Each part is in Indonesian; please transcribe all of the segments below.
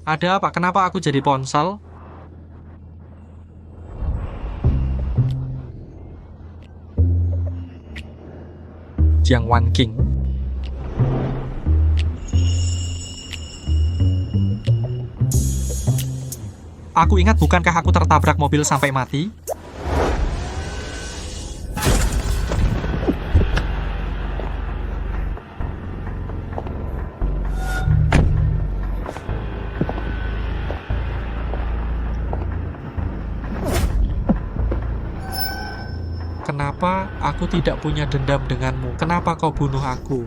Ada apa? Kenapa aku jadi ponsel? Jiang Wan King. Aku ingat, bukankah aku tertabrak mobil sampai mati? Kenapa aku tidak punya dendam denganmu? Kenapa kau bunuh aku?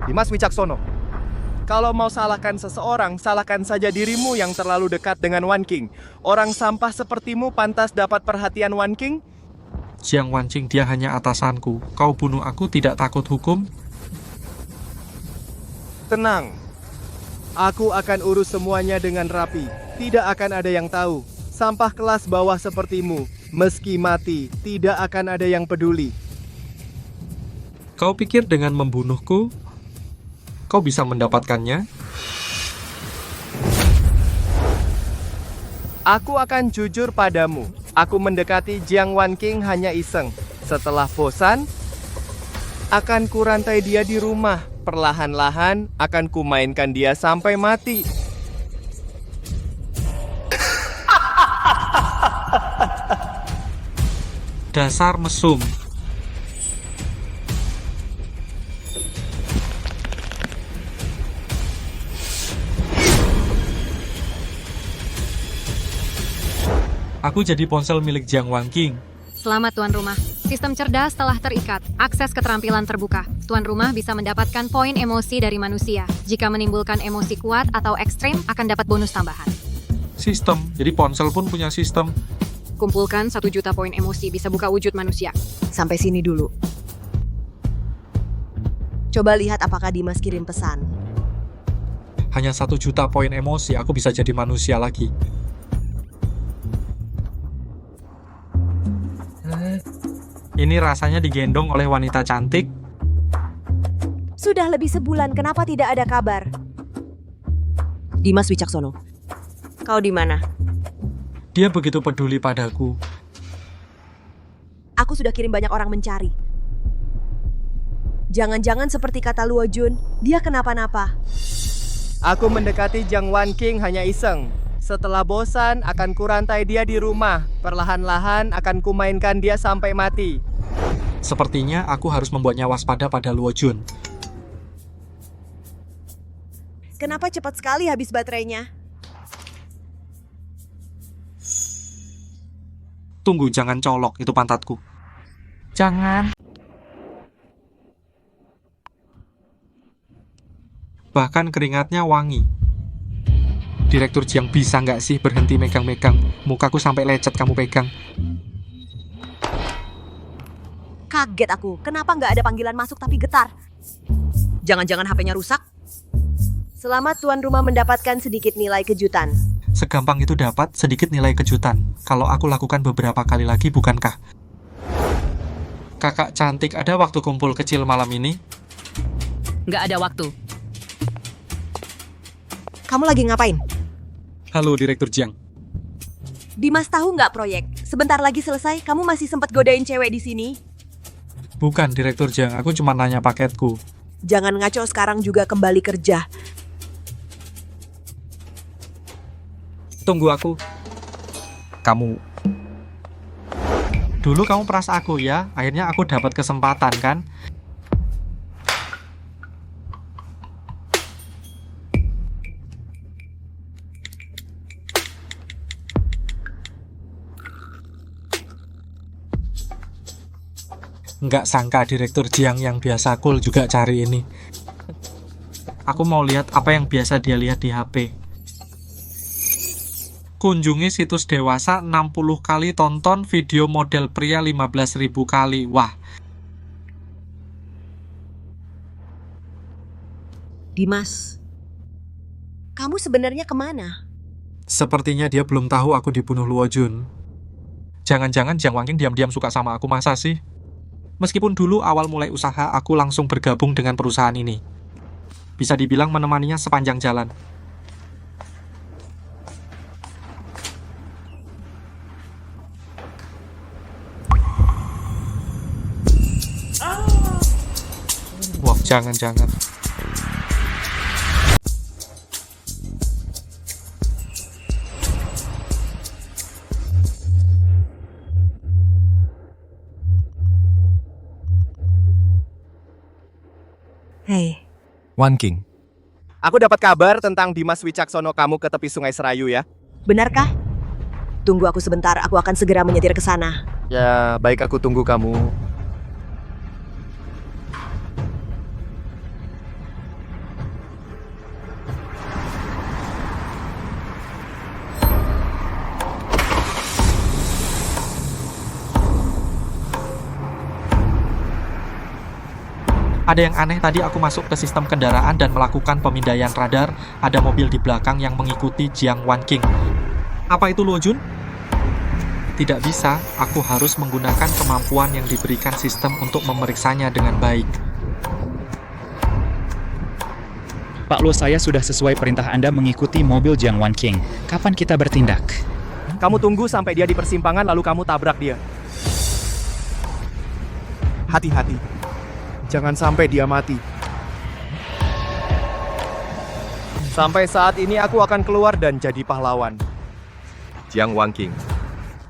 Dimas Wicaksono, kalau mau salahkan seseorang, salahkan saja dirimu yang terlalu dekat dengan Wan King. Orang sampah sepertimu pantas dapat perhatian Wan King? Jiang Wanqing, dia hanya atasanku. Kau bunuh aku tidak takut hukum? Tenang, aku akan urus semuanya dengan rapi. Tidak akan ada yang tahu. Sampah kelas bawah sepertimu, meski mati, tidak akan ada yang peduli. Kau pikir dengan membunuhku, kau bisa mendapatkannya? Aku akan jujur padamu. Aku mendekati Jiang Wan King hanya iseng. Setelah bosan, akan kurantai dia di rumah. Perlahan-lahan akan kumainkan dia sampai mati. Dasar mesum. Aku jadi ponsel milik Jiang Wanqing. Selamat tuan rumah. Sistem cerdas telah terikat. Akses keterampilan terbuka. Tuan rumah bisa mendapatkan poin emosi dari manusia. Jika menimbulkan emosi kuat atau ekstrim, akan dapat bonus tambahan. Sistem, jadi ponsel pun punya sistem. Kumpulkan 1 juta poin emosi bisa buka wujud manusia. Sampai sini dulu. Coba lihat apakah Dimas kirim pesan. Hanya 1 juta poin emosi, aku bisa jadi manusia lagi. Ini rasanya digendong oleh wanita cantik. Sudah lebih sebulan, kenapa tidak ada kabar? Dimas Wicaksono, kau di mana? Dia begitu peduli padaku. Aku sudah kirim banyak orang mencari. Jangan-jangan seperti kata Luo Jun, dia kenapa-napa. Aku mendekati Jiang Wan King hanya iseng. Setelah bosan, akan kurantai dia di rumah. Perlahan-lahan akan kumainkan dia sampai mati. Sepertinya aku harus membuatnya waspada pada Luo Jun. Kenapa cepat sekali habis baterainya? Tunggu, jangan colok, itu pantatku. Jangan. Bahkan keringatnya wangi. Direktur Jiang, bisa nggak sih berhenti megang-megang? Mukaku sampai lecet kamu pegang. Kaget aku, kenapa nggak ada panggilan masuk tapi getar? Jangan-jangan HP-nya rusak? Selamat tuan rumah mendapatkan sedikit nilai kejutan. Segampang itu dapat sedikit nilai kejutan. Kalau aku lakukan beberapa kali lagi, bukankah? Kakak cantik, ada waktu kumpul kecil malam ini? Nggak ada waktu. Kamu lagi ngapain? Halo, Direktur Jiang. Dimas tahu nggak proyek? Sebentar lagi selesai, kamu masih sempat godain cewek di sini? Bukan, Direktur Jiang. Aku cuma nanya paketku. Jangan ngaco, sekarang juga kembali kerja. Tunggu aku. Kamu. Dulu kamu peras aku ya. Akhirnya aku dapat kesempatan kan? Nggak sangka Direktur Jiang yang biasa cool juga cari ini. Aku mau lihat apa yang biasa dia lihat di HP. Kunjungi situs dewasa 60 kali, tonton video model pria 15.000 kali. Wah. Dimas, kamu sebenarnya kemana? Sepertinya dia belum tahu aku dibunuh Luo Jun. Jangan-jangan Jiang Wanqing diam-diam suka sama aku, masa sih? Meskipun dulu awal mulai usaha, aku langsung bergabung dengan perusahaan ini. Bisa dibilang menemaninya sepanjang jalan. Jangan-jangan. Hei, Wan King. Aku dapat kabar tentang Dimas Wicaksono kamu ke tepi Sungai Serayu ya. benarkah? Tunggu aku sebentar, aku akan segera menyetir ke sana. Ya, baik aku tunggu kamu. Ada yang aneh, tadi aku masuk ke sistem kendaraan dan melakukan pemindaian radar. Ada mobil di belakang yang mengikuti Jiang Wan King. Apa itu Luo Jun? Tidak bisa, aku harus menggunakan kemampuan yang diberikan sistem untuk memeriksanya dengan baik. Pak Luo, saya sudah sesuai perintah Anda mengikuti mobil Jiang Wan King. Kapan kita bertindak? Kamu tunggu sampai dia di persimpangan lalu kamu tabrak dia. Hati-hati. Jangan sampai dia mati. Sampai saat ini aku akan keluar dan jadi pahlawan. Jiang Wan King.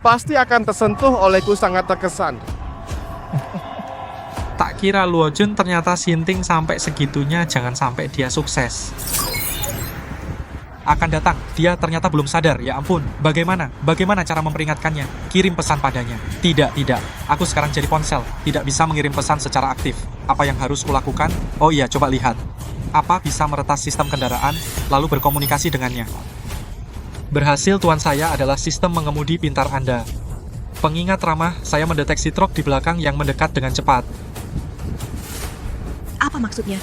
Pasti akan tersentuh olehku, sangat terkesan. Tak kira Luo Jun ternyata sinting sampai segitunya, jangan sampai dia sukses. Akan datang, dia ternyata belum sadar, ya ampun. Bagaimana cara memperingatkannya? Kirim pesan padanya. Tidak. Aku sekarang jadi ponsel, tidak bisa mengirim pesan secara aktif. Apa yang harus kulakukan? Oh iya, coba lihat. Apa bisa meretas sistem kendaraan, lalu berkomunikasi dengannya? Berhasil, tuan saya adalah sistem mengemudi pintar Anda. Pengingat ramah, saya mendeteksi truk di belakang yang mendekat dengan cepat. Apa maksudnya?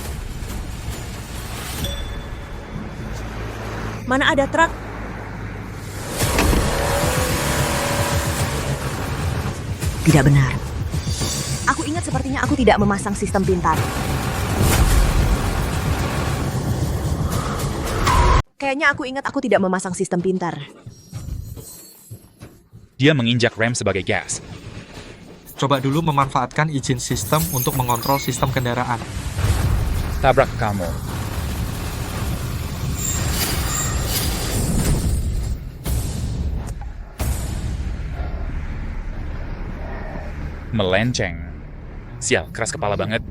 Mana ada truk? Tidak benar. Aku ingat sepertinya aku tidak memasang sistem pintar. Kayaknya aku ingat aku tidak memasang sistem pintar. Dia menginjak rem sebagai gas. Coba dulu memanfaatkan izin sistem untuk mengontrol sistem kendaraan. Tabrak kamu. Melenceng. Sial, keras kepala banget.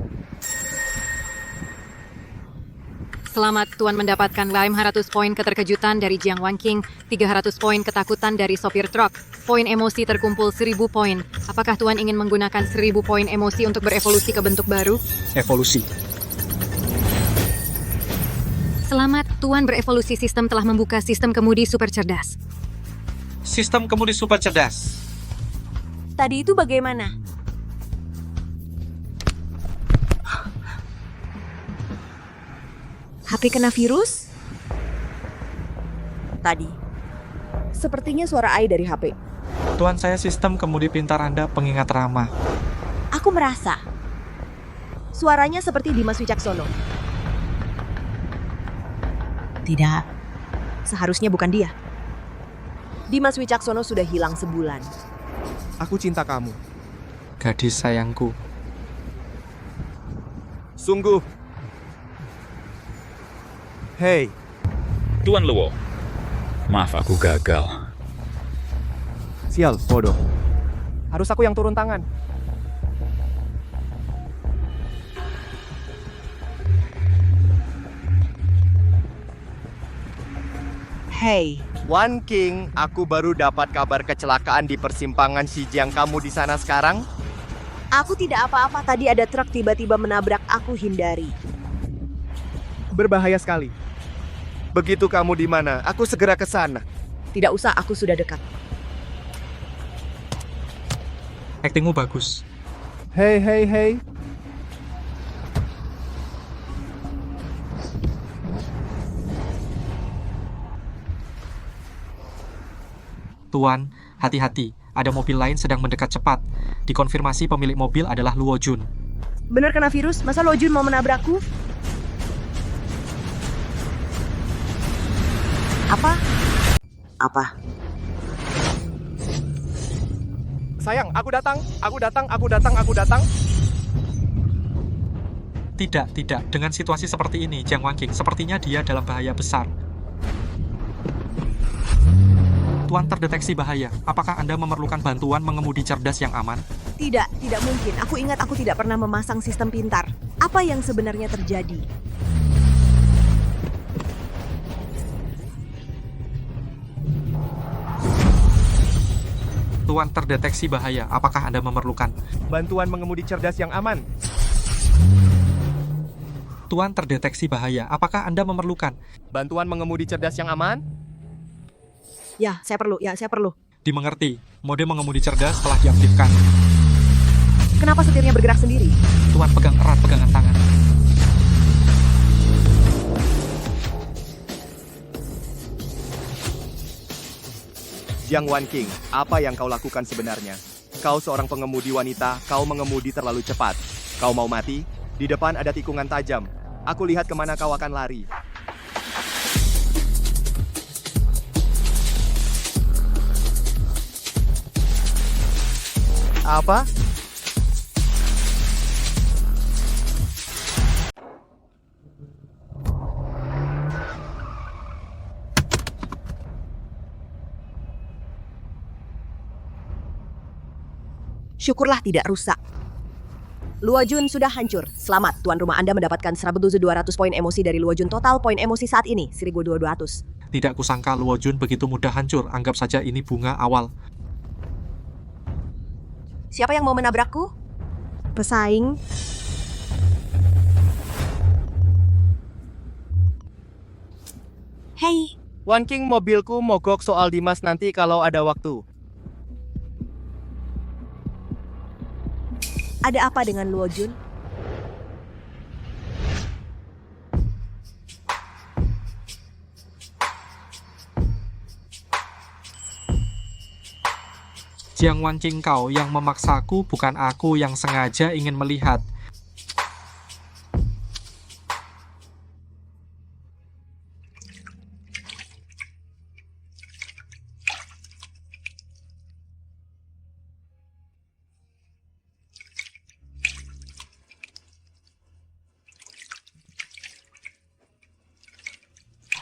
Selamat, Tuan mendapatkan 500 poin keterkejutan dari Jiang Wan King, 300 poin ketakutan dari sopir truk. Poin emosi terkumpul 1000 poin. Apakah Tuan ingin menggunakan 1000 poin emosi untuk berevolusi ke bentuk baru? Evolusi. Selamat, Tuan berevolusi sistem telah membuka sistem kemudi super cerdas. Sistem kemudi super cerdas. Tadi itu bagaimana? HP kena virus? Tadi. Sepertinya suara AI dari HP. Tuan saya sistem kemudi pintar Anda pengingat ramah. Aku merasa. Suaranya seperti Dimas Wicaksono. Tidak. Seharusnya bukan dia. Dimas Wicaksono sudah hilang sebulan. Aku cinta kamu. Gadis sayangku. Sungguh. Hei, Tuan Luo. Maaf, aku gagal. sial, bodoh. Harus aku yang turun tangan. Hei, Wan King, aku baru dapat kabar kecelakaan di persimpangan Shijiang. Kamu di sana sekarang? aku tidak apa-apa. Tadi ada truk tiba-tiba menabrak aku, hindari. Berbahaya sekali. Begitu kamu di mana, aku segera ke sana. Tidak usah, aku sudah dekat. Aktingmu bagus. Hei. Tuan, hati-hati. Ada mobil lain sedang mendekat cepat. Dikonfirmasi pemilik mobil adalah Luo Jun. Benar kena virus? Masa Luo Jun mau menabrakku? Apa? Sayang, aku datang. Tidak. Dengan situasi seperti ini, Jiang Wanqing, sepertinya dia dalam bahaya besar. Tuan terdeteksi bahaya. Apakah Anda memerlukan bantuan mengemudi cerdas yang aman? Tidak mungkin. Aku ingat aku tidak pernah memasang sistem pintar. Apa yang sebenarnya terjadi? Tuan terdeteksi bahaya. Apakah Anda memerlukan? Bantuan mengemudi cerdas yang aman. Tuan terdeteksi bahaya. Apakah Anda memerlukan? Bantuan mengemudi cerdas yang aman? Ya, saya perlu. Dimengerti. Mode mengemudi cerdas telah diaktifkan. Kenapa setirnya bergerak sendiri? Tuan pegang erat pegangan tangan. Jiang Wanqing, apa yang kau lakukan sebenarnya? Kau seorang pengemudi wanita, kau mengemudi terlalu cepat. Kau mau mati? Di depan ada tikungan tajam. Aku lihat kemana kau akan lari. Apa? Syukurlah tidak rusak. Luojun sudah hancur. Selamat, tuan rumah Anda mendapatkan 1.200 poin emosi dari Luojun. Total poin emosi saat ini 1.200. Tidak kusangka Luojun begitu mudah hancur. Anggap saja ini bunga awal. Siapa yang mau menabrakku? Pesaing. Hei, Wanqing, mobilku mogok soal Dimas nanti kalau ada waktu. ada apa dengan Luojun? Jiang Wanqing kau yang memaksaku, bukan aku yang sengaja ingin melihat.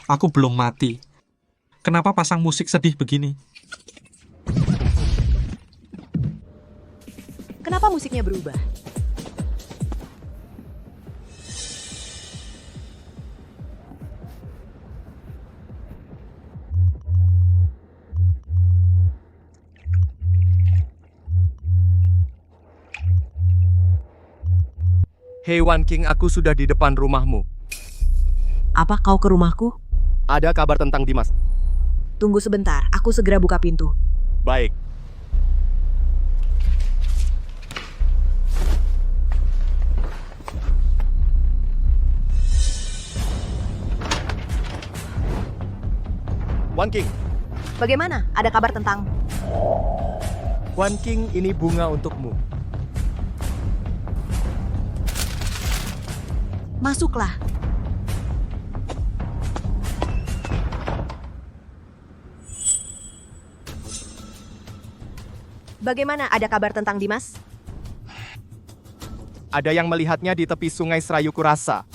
Aku belum mati. Kenapa pasang musik sedih begini? Kenapa musiknya berubah? Hei Wanqing, aku sudah di depan rumahmu. Apa kau ke rumahku? Ada kabar tentang Dimas. Tunggu sebentar, aku segera buka pintu. Baik. Wanqing, Bagaimana? Ada kabar tentang... Wanqing, ini bunga untukmu. Masuklah. Bagaimana? Ada kabar tentang Dimas? Ada yang melihatnya di tepi sungai Serayuku Rasa.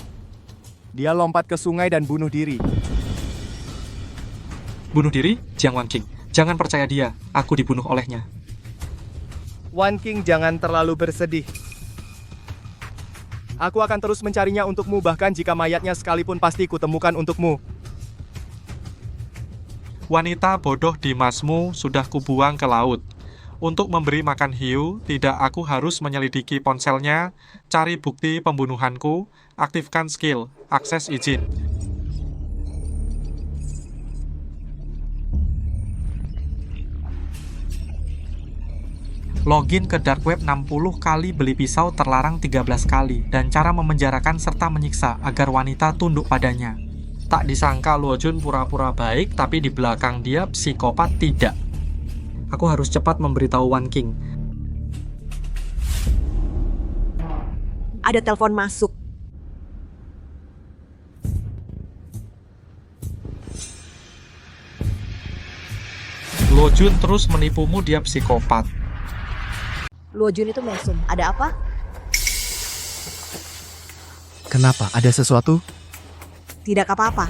Dia lompat ke sungai dan bunuh diri. Bunuh diri? Jiang Wanqing, jangan percaya dia. Aku dibunuh olehnya. Wanqing, jangan terlalu bersedih. Aku akan terus mencarinya untukmu, bahkan jika mayatnya sekalipun pasti kutemukan untukmu. Wanita bodoh Dimasmu sudah kubuang ke laut. Untuk memberi makan hiu, tidak aku harus menyelidiki ponselnya, cari bukti pembunuhanku, aktifkan skill, akses izin. Login ke dark web 60 kali, beli pisau terlarang 13 kali, dan cara memenjarakan serta menyiksa agar wanita tunduk padanya. Tak disangka Luojun pura-pura baik, tapi di belakang dia psikopat tidak. Aku harus cepat memberitahu Wanqing. Ada telepon masuk. Luojun terus menipumu, dia psikopat. Luojun itu mesum. Ada apa? Kenapa? Ada sesuatu? Tidak apa-apa.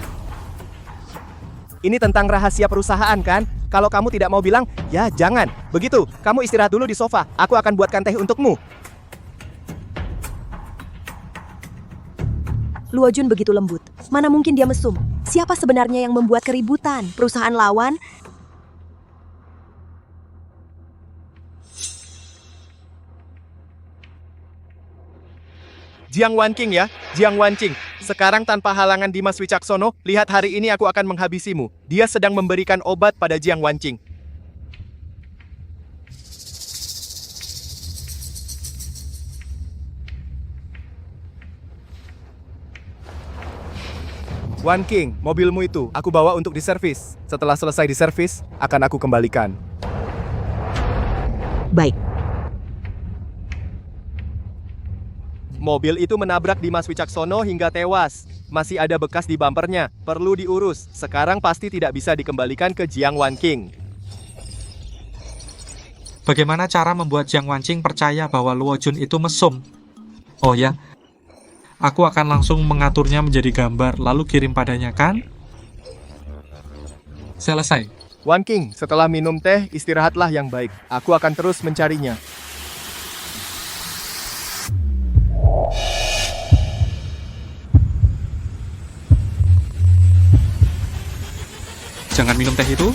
Ini tentang rahasia perusahaan kan? Kalau kamu tidak mau bilang, ya jangan. Begitu, kamu istirahat dulu di sofa. Aku akan buatkan teh untukmu. Luo Jun begitu lembut. Mana mungkin dia mesum? Siapa sebenarnya yang membuat keributan? Perusahaan lawan? Jiang Wanqing ya, Jiang Wanqing. Sekarang tanpa halangan Dimas Wicaksono, lihat hari ini aku akan menghabisimu. Dia sedang memberikan obat pada Jiang Wanqing. Wanqing, mobilmu itu aku bawa untuk diservis. Setelah selesai diservis, akan aku kembalikan. Baik. Mobil itu menabrak Dimas Wicaksono hingga tewas. Masih ada bekas di bumpernya, perlu diurus. Sekarang pasti tidak bisa dikembalikan ke Jiang Wanqing. Bagaimana cara membuat Jiang Wanqing percaya bahwa Luo Jun itu mesum? Oh ya, aku akan langsung mengaturnya menjadi gambar, lalu kirim padanya, kan? Selesai. Wanqing, setelah minum teh, istirahatlah yang baik. Aku akan terus mencarinya. Jangan minum teh itu.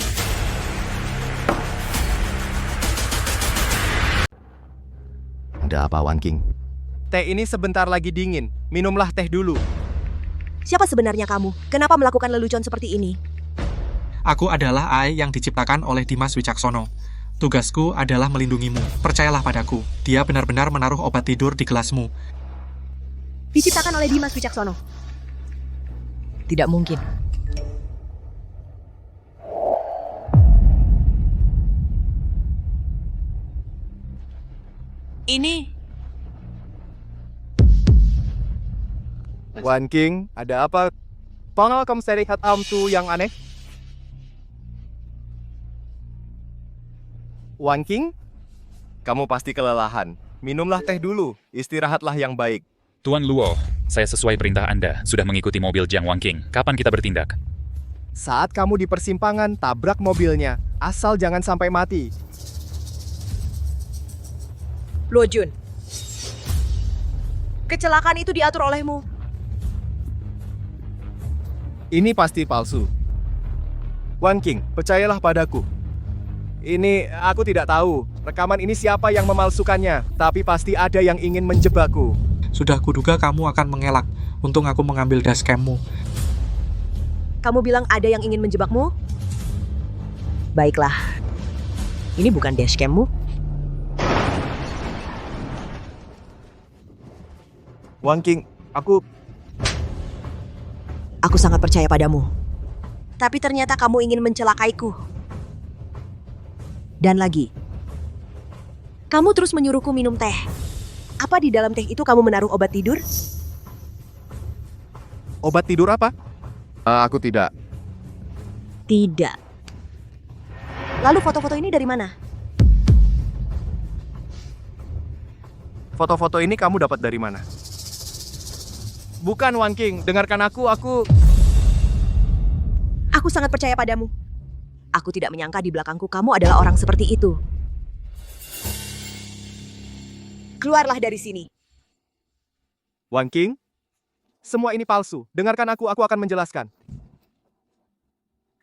Ada apa, Wanqing? Teh ini sebentar lagi dingin. Minumlah teh dulu. Siapa sebenarnya kamu? Kenapa melakukan lelucon seperti ini? Aku adalah Ai yang diciptakan oleh Dimas Wicaksono. Tugasku adalah melindungimu. Percayalah padaku. Dia benar-benar menaruh obat tidur di gelasmu. Diciptakan oleh Dimas Wicaksono. Tidak mungkin. Ini Wanqing, ada apa? Pangal kamu serihat tu yang aneh? Wanqing? Kamu pasti kelelahan. Minumlah teh dulu. Istirahatlah yang baik. Tuan Luo, saya sesuai perintah Anda, sudah mengikuti mobil Jiang Wanqing. Kapan kita bertindak? Saat kamu di persimpangan, tabrak mobilnya. Asal jangan sampai mati. Luo Jun. Kecelakaan itu diatur olehmu. Ini pasti palsu. Wanqing, percayalah padaku. Ini aku tidak tahu. Rekaman ini siapa yang memalsukannya, tapi pasti ada yang ingin menjebakku. Sudah kuduga kamu akan mengelak. Untung aku mengambil dashcammu. Kamu bilang ada yang ingin menjebakmu? Baiklah. Ini bukan dashcammu. Wanqing, Aku sangat percaya padamu. Tapi ternyata kamu ingin mencelakaiku. Dan lagi, kamu terus menyuruhku minum teh. Apa di dalam teh itu kamu menaruh obat tidur? Obat tidur apa? Aku tidak. Tidak. Lalu foto-foto ini dari mana? Foto-foto ini kamu dapat dari mana? Bukan, Wanqing. Dengarkan aku. Aku sangat percaya padamu. Aku tidak menyangka di belakangku kamu adalah orang seperti itu. Keluarlah dari sini. Wanqing, semua ini palsu. Dengarkan aku akan menjelaskan.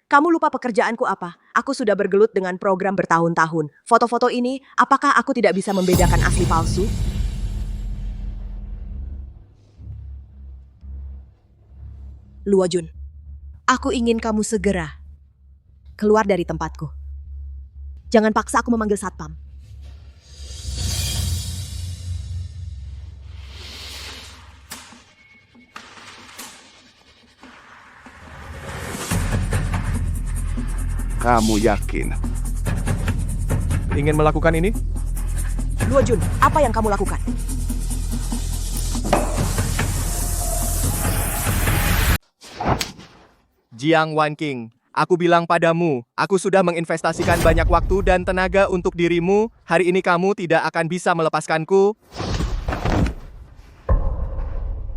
Kamu lupa pekerjaanku apa? Aku sudah bergelut dengan program bertahun-tahun. Foto-foto ini, apakah aku tidak bisa membedakan asli palsu? Luo Jun, aku ingin kamu segera keluar dari tempatku. Jangan paksa aku memanggil satpam. Kamu yakin? Ingin melakukan ini? Luo Jun, apa yang kamu lakukan? Jiang Wanqing, aku bilang padamu, aku sudah menginvestasikan banyak waktu dan tenaga untuk dirimu. Hari ini kamu tidak akan bisa melepaskanku.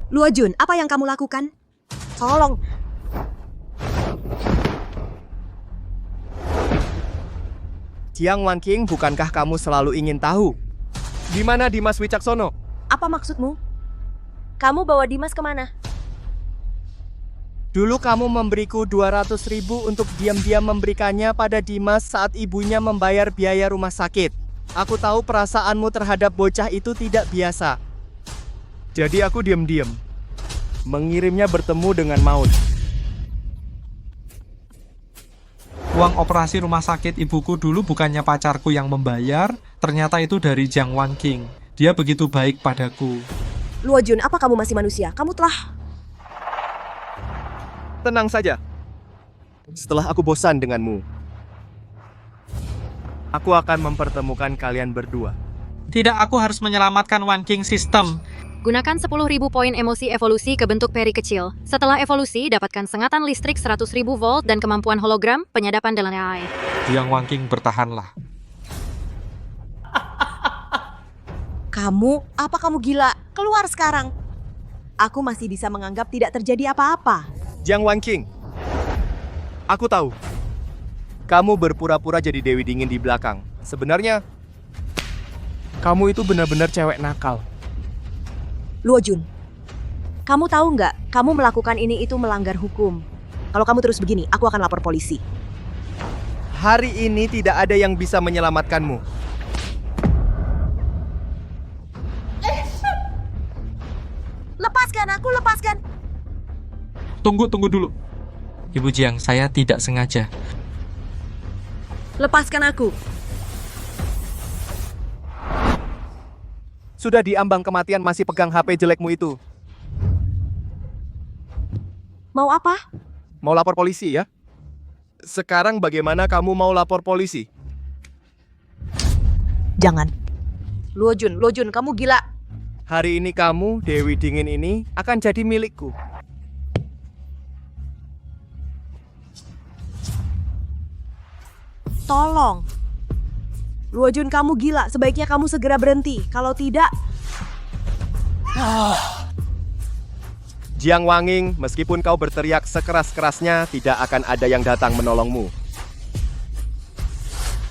Luo Jun, apa yang kamu lakukan? Tolong. Jiang Wanqing, bukankah kamu selalu ingin tahu? Di mana Dimas Wicaksono? Apa maksudmu? Kamu bawa Dimas kemana? Dulu kamu memberiku 200.000 untuk diam-diam memberikannya pada Dimas saat ibunya membayar biaya rumah sakit. Aku tahu perasaanmu terhadap bocah itu tidak biasa. Jadi aku diam-diam mengirimnya bertemu dengan maut. Uang operasi rumah sakit ibuku dulu bukannya pacarku yang membayar, ternyata itu dari Jiang Wanqing. Dia begitu baik padaku. Luo Jun, apa kamu masih manusia? Kamu telah... Tenang saja. Setelah aku bosan denganmu, aku akan mempertemukan kalian berdua. Tidak, aku harus menyelamatkan Wanqing System. Gunakan 10.000 poin emosi evolusi ke bentuk peri kecil. Setelah evolusi, dapatkan sengatan listrik 100.000 volt dan kemampuan hologram, penyadapan dalam AI. Jiang Wanqing, bertahanlah. Apa kamu gila? Keluar sekarang. Aku masih bisa menganggap tidak terjadi apa-apa. Jiang Wanqing, aku tahu. Kamu berpura-pura jadi Dewi Dingin di belakang. Sebenarnya, kamu itu benar-benar cewek nakal. Luo Jun, kamu tahu nggak? Kamu melakukan ini itu melanggar hukum. Kalau kamu terus begini, aku akan lapor polisi. Hari ini tidak ada yang bisa menyelamatkanmu. Lepaskan aku, lepaskan. Tunggu dulu. Ibu Jiang, saya tidak sengaja. Lepaskan aku. Sudah diambang kematian masih pegang HP jelekmu itu. Mau apa? Mau lapor polisi ya? Sekarang bagaimana kamu mau lapor polisi? Jangan. Luo Jun, kamu gila. Hari ini kamu, Dewi Dingin ini, akan jadi milikku. Tolong. Luo Jun, kamu gila. Sebaiknya kamu segera berhenti. Kalau tidak... Jiang Wanqing, meskipun kau berteriak sekeras-kerasnya, tidak akan ada yang datang menolongmu.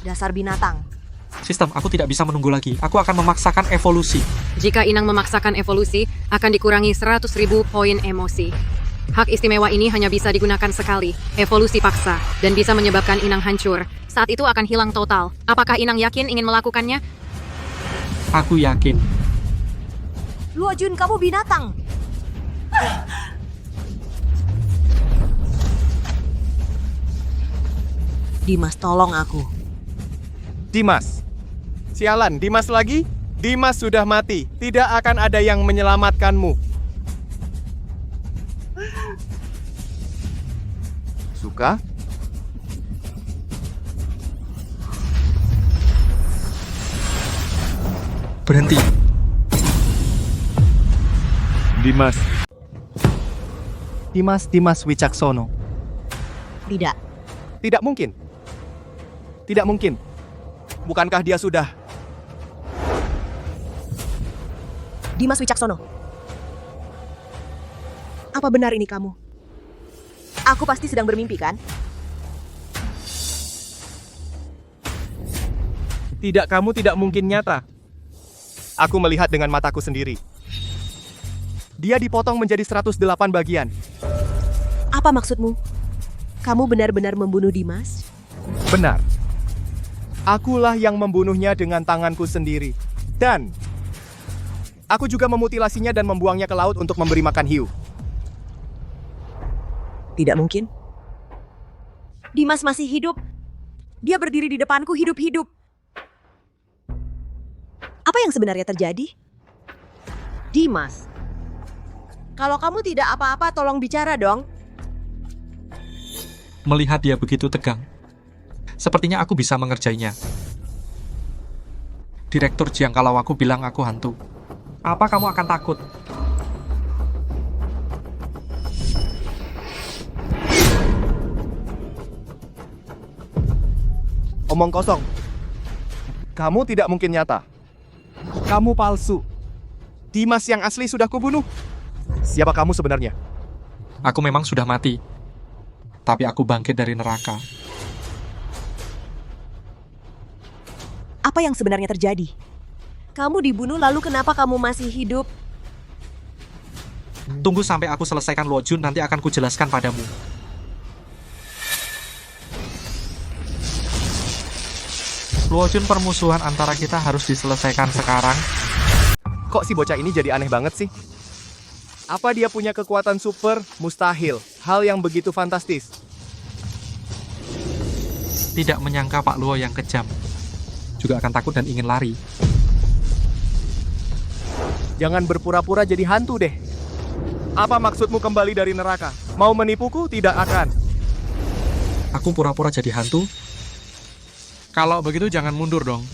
Dasar binatang. Sistem, aku tidak bisa menunggu lagi. Aku akan memaksakan evolusi. Jika Inang memaksakan evolusi, akan dikurangi 100.000 poin emosi. Hak istimewa ini hanya bisa digunakan sekali, evolusi paksa, dan bisa menyebabkan Inang hancur. Saat itu akan hilang total. Apakah Inang yakin ingin melakukannya? Aku yakin. Luo Jun, kamu binatang. Dimas, tolong aku. Dimas. Sialan, Dimas lagi? Dimas sudah mati. Tidak akan ada yang menyelamatkanmu. Suka? Berhenti. Dimas Wicaksono. Tidak. Tidak mungkin. Tidak mungkin. Bukankah dia sudah... Dimas Wicaksono. Apa benar ini kamu? Aku pasti sedang bermimpi, kan? Tidak, kamu tidak mungkin nyata. Aku melihat dengan mataku sendiri. Dia dipotong menjadi 108 bagian. Apa maksudmu? Kamu benar-benar membunuh Dimas? Benar. Akulah yang membunuhnya dengan tanganku sendiri. Dan aku juga memutilasinya dan membuangnya ke laut untuk memberi makan hiu. Tidak mungkin. Dimas masih hidup. Dia berdiri di depanku hidup-hidup. Apa yang sebenarnya terjadi? Dimas, kalau kamu tidak apa-apa, tolong bicara dong. Melihat dia begitu tegang, sepertinya aku bisa mengerjainya. Direktur Jiang, kalau aku bilang aku hantu, apa kamu akan takut? Omong kosong. Kamu tidak mungkin nyata. Kamu palsu. Dimas yang asli sudah kubunuh. Siapa kamu sebenarnya? Aku memang sudah mati. Tapi aku bangkit dari neraka. Apa yang sebenarnya terjadi? Kamu dibunuh lalu kenapa kamu masih hidup? Tunggu sampai aku selesaikan Luo Jun, nanti akan kujelaskan padamu. Luo Jun, permusuhan antara kita harus diselesaikan sekarang. Kok si bocah ini jadi aneh banget sih? Apa dia punya kekuatan super? Mustahil. Hal yang begitu fantastis. Tidak menyangka Pak Luo yang kejam. Juga akan takut dan ingin lari. Jangan berpura-pura jadi hantu deh. Apa maksudmu kembali dari neraka? Mau menipuku? Tidak akan. Aku pura-pura jadi hantu? Kalau begitu jangan mundur dong.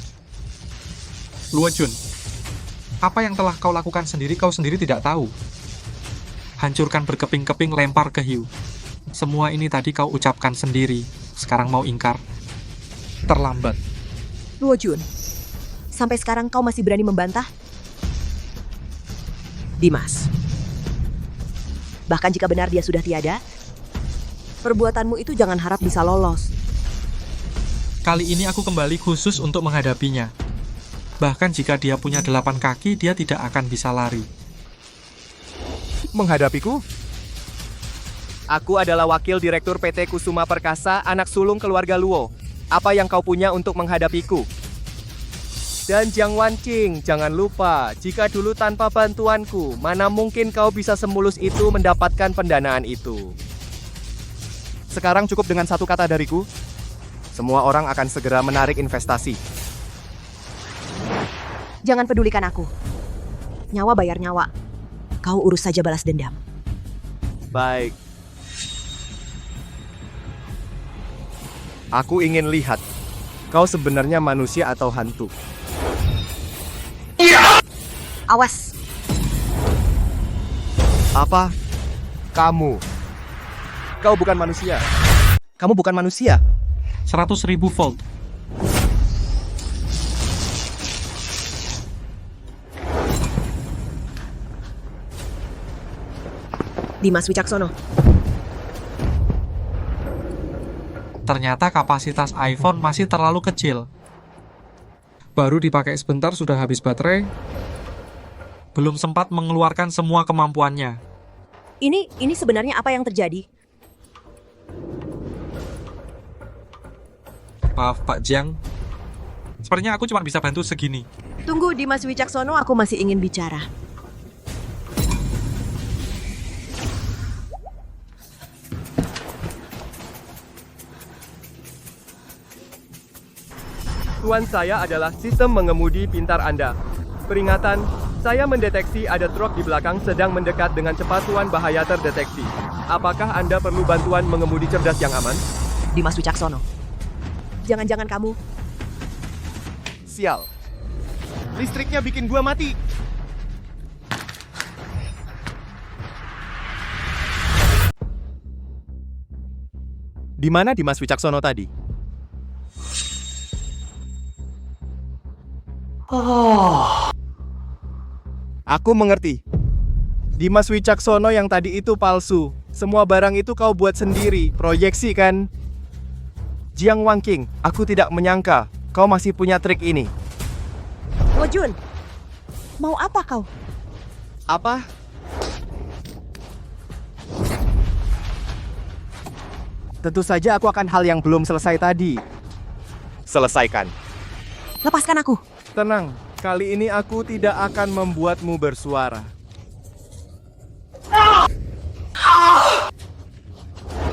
Luo Jun, apa yang telah kau lakukan sendiri, kau sendiri tidak tahu. Hancurkan berkeping-keping, lempar ke hiu. Semua ini tadi kau ucapkan sendiri. Sekarang mau ingkar? Terlambat. Luo Jun, sampai sekarang kau masih berani membantah? Dimas, bahkan jika benar dia sudah tiada, perbuatanmu itu jangan harap bisa lolos. Kali ini aku kembali khusus untuk menghadapinya. Bahkan jika dia punya 8 kaki, dia tidak akan bisa lari. Menghadapiku? Aku adalah wakil direktur PT Kusuma Perkasa, anak sulung keluarga Luo. Apa yang kau punya untuk menghadapiku? Dan Jiang Wanqing, jangan lupa, jika dulu tanpa bantuanku, mana mungkin kau bisa semulus itu mendapatkan pendanaan itu. Sekarang cukup dengan satu kata dariku. Semua orang akan segera menarik investasi. Jangan pedulikan aku. Nyawa bayar nyawa. Kau urus saja balas dendam. Baik. Aku ingin lihat, kau sebenarnya manusia atau hantu? Awas, Apa? Kamu? Kau bukan manusia. Kamu bukan manusia. 100.000 volt. Dimas Wicaksono. Ternyata kapasitas iPhone masih terlalu kecil. Baru dipakai sebentar sudah habis baterai. Belum sempat mengeluarkan semua kemampuannya. Ini sebenarnya apa yang terjadi? Maaf Pak Jiang. Sepertinya aku cuma bisa bantu segini. Tunggu Dimas Wicaksono, aku masih ingin bicara. Tuan, saya adalah sistem mengemudi pintar Anda. Peringatan, saya mendeteksi ada truk di belakang sedang mendekat dengan cepat. Tuan, bahaya terdeteksi. Apakah Anda perlu bantuan mengemudi cerdas yang aman? Dimas Wicaksono. Jangan-jangan kamu... Sial. Listriknya bikin gua mati. Di mana Dimas Wicaksono tadi? Aku mengerti. Dimas Wicaksono yang tadi itu palsu. Semua barang itu kau buat sendiri, proyeksi kan? Jiang Wanqing, aku tidak menyangka kau masih punya trik ini. Luo Jun, mau apa kau? Apa? Tentu saja aku akan hal yang belum selesai tadi. Selesaikan. Lepaskan aku. Tenang, kali ini aku tidak akan membuatmu bersuara.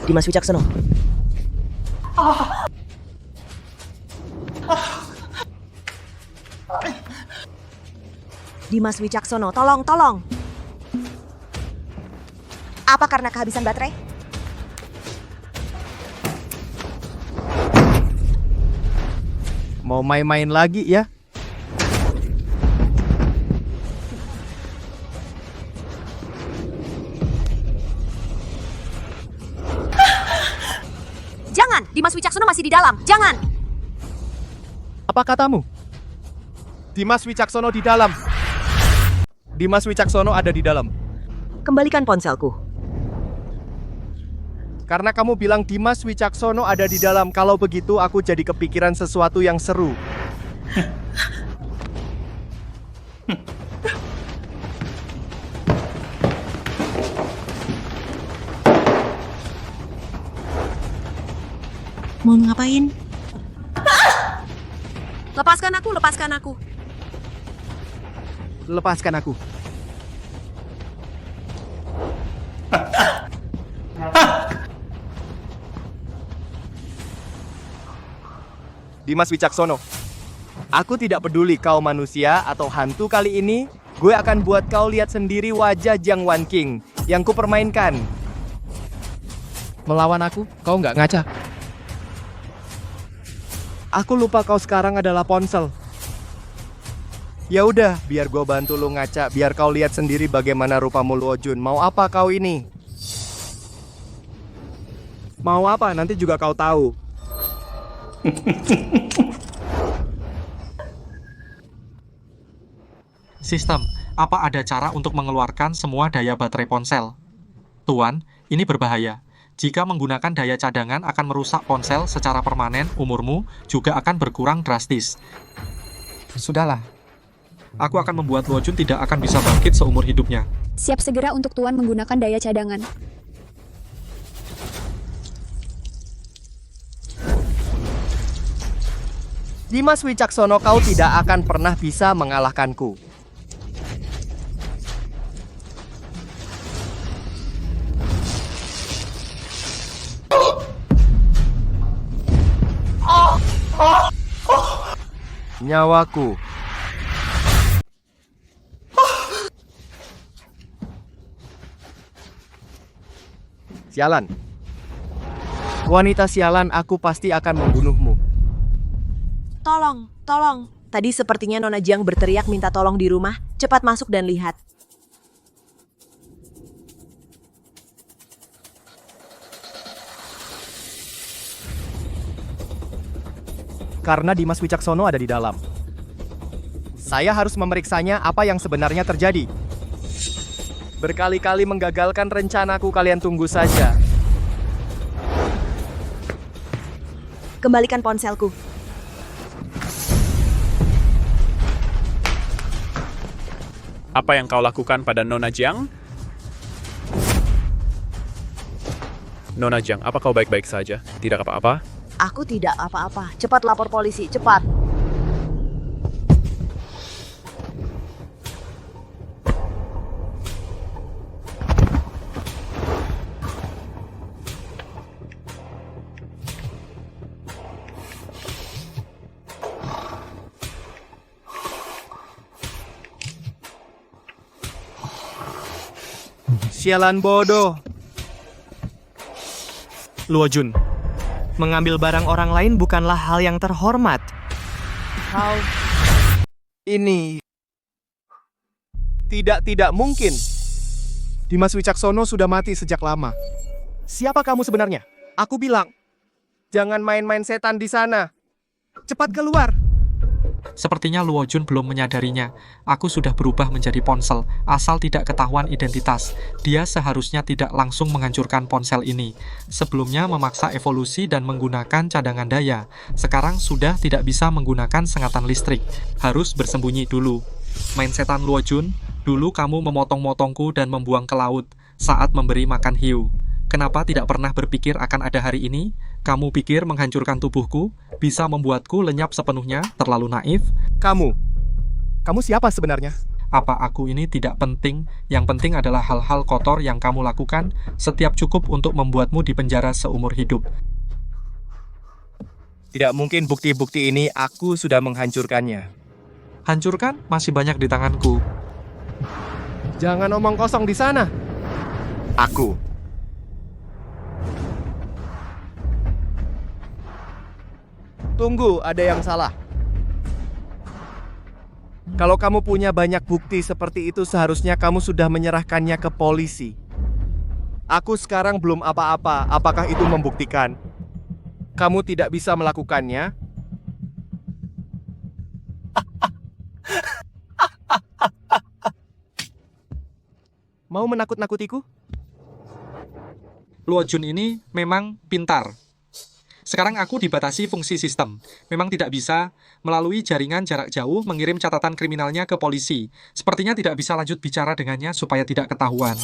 Dimas Wicaksono. Dimas Wicaksono, tolong. Apa karena kehabisan baterai? Mau main-main lagi ya? Jangan, Dimas Wicaksono masih di dalam. Jangan. Apa katamu? Dimas Wicaksono di dalam. Dimas Wicaksono ada di dalam. Kembalikan ponselku. Karena kamu bilang Dimas Wicaksono ada di dalam. Kalau begitu aku jadi kepikiran sesuatu yang seru. Mau ngapain? Lepaskan aku, lepaskan aku. Lepaskan aku. Dimas Wicaksono, aku tidak peduli kau manusia atau hantu kali ini, gue akan buat kau lihat sendiri wajah Jiang Wan King yang kupermainkan. Melawan aku, kau nggak ngaca. Aku lupa kau sekarang adalah ponsel. Ya udah, biar gue bantu lu ngaca, biar kau lihat sendiri bagaimana rupamu Luo Jun. Mau apa kau ini? Mau apa? Nanti juga kau tahu. Sistem, apa ada cara untuk mengeluarkan semua daya baterai ponsel? Tuan, ini berbahaya. Jika menggunakan daya cadangan akan merusak ponsel secara permanen, umurmu juga akan berkurang drastis. Sudahlah. Aku akan membuat Luo Jun tidak akan bisa bangkit seumur hidupnya. Siap segera untuk Tuan menggunakan daya cadangan. Dimas Wicaksono, kau tidak akan pernah bisa mengalahkanku. Nyawaku. Sialan. Wanita sialan, aku pasti akan membunuhmu. Tolong, tolong. Tadi sepertinya Nona Jiang berteriak minta tolong di rumah. Cepat masuk dan lihat. Karena Dimas Wicaksono ada di dalam. Saya harus memeriksanya apa yang sebenarnya terjadi. Berkali-kali menggagalkan rencanaku, kalian tunggu saja. Kembalikan ponselku. Apa yang kau lakukan pada Nona Jiang? Nona Jiang, apa kau baik-baik saja? Tidak apa-apa? Aku tidak apa-apa. Cepat lapor polisi, cepat. Sialan bodoh. Luo Jun, mengambil barang orang lain bukanlah hal yang terhormat. Kau ini tidak mungkin. Dimas Wicaksono sudah mati sejak lama. Siapa kamu sebenarnya? Aku bilang, jangan main-main setan di sana. Cepat keluar. Sepertinya Luo Jun belum menyadarinya. Aku sudah berubah menjadi ponsel, asal tidak ketahuan identitas. Dia seharusnya tidak langsung menghancurkan ponsel ini. Sebelumnya memaksa evolusi dan menggunakan cadangan daya. Sekarang sudah tidak bisa menggunakan sengatan listrik. Harus bersembunyi dulu. Main setan Luo Jun, dulu kamu memotong-motongku dan membuang ke laut saat memberi makan hiu. Kenapa tidak pernah berpikir akan ada hari ini? Kamu pikir menghancurkan tubuhku bisa membuatku lenyap sepenuhnya? Terlalu naif. Kamu siapa sebenarnya? Apa aku ini tidak penting? Yang penting adalah hal-hal kotor yang kamu lakukan. Setiap cukup untuk membuatmu dipenjara seumur hidup. Tidak mungkin bukti-bukti ini, aku sudah menghancurkannya. Hancurkan? Masih banyak di tanganku. Jangan omong kosong di sana. Aku. Tunggu, ada yang salah. Kalau kamu punya banyak bukti seperti itu, seharusnya kamu sudah menyerahkannya ke polisi. Aku sekarang belum apa-apa. Apakah itu membuktikan kamu tidak bisa melakukannya? Mau menakut-nakutiku? Luo Jun ini memang pintar. Sekarang aku dibatasi fungsi sistem. Memang tidak bisa melalui jaringan jarak jauh mengirim catatan kriminalnya ke polisi. Sepertinya tidak bisa lanjut bicara dengannya supaya tidak ketahuan.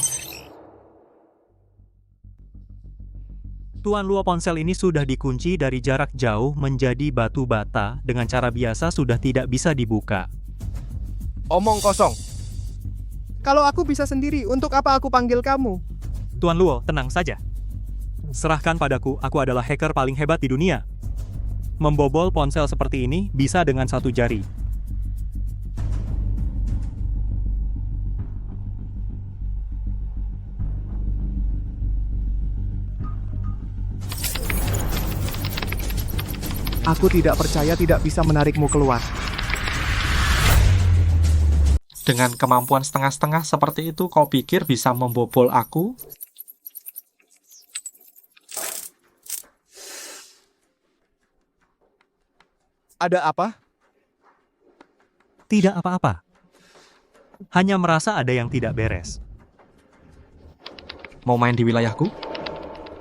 Tuan Luo, ponsel ini sudah dikunci dari jarak jauh menjadi batu bata. Dengan cara biasa sudah tidak bisa dibuka. Omong kosong. Kalau aku bisa sendiri, untuk apa aku panggil kamu? Tuan Luo, tenang saja. Serahkan padaku, aku adalah hacker paling hebat di dunia. Membobol ponsel seperti ini bisa dengan satu jari. Aku tidak percaya tidak bisa menarikmu keluar. Dengan kemampuan setengah-setengah seperti itu, kau pikir bisa membobol aku? Ada apa? Tidak apa-apa. Hanya merasa ada yang tidak beres. Mau main di wilayahku?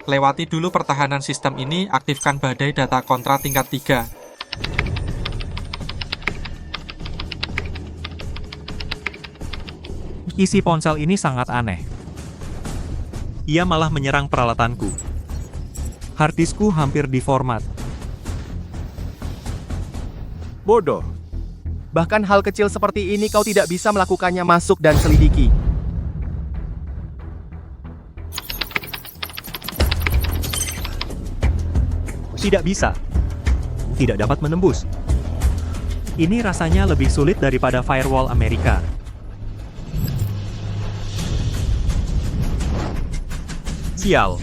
Lewati dulu pertahanan sistem ini, aktifkan badai data kontra tingkat 3. Isi ponsel ini sangat aneh. Ia malah menyerang peralatanku. Harddiskku hampir diformat. Bodoh. Bahkan hal kecil seperti ini kau tidak bisa melakukannya, masuk dan selidiki. Tidak bisa. Tidak dapat menembus. Ini rasanya lebih sulit daripada firewall Amerika. Sial.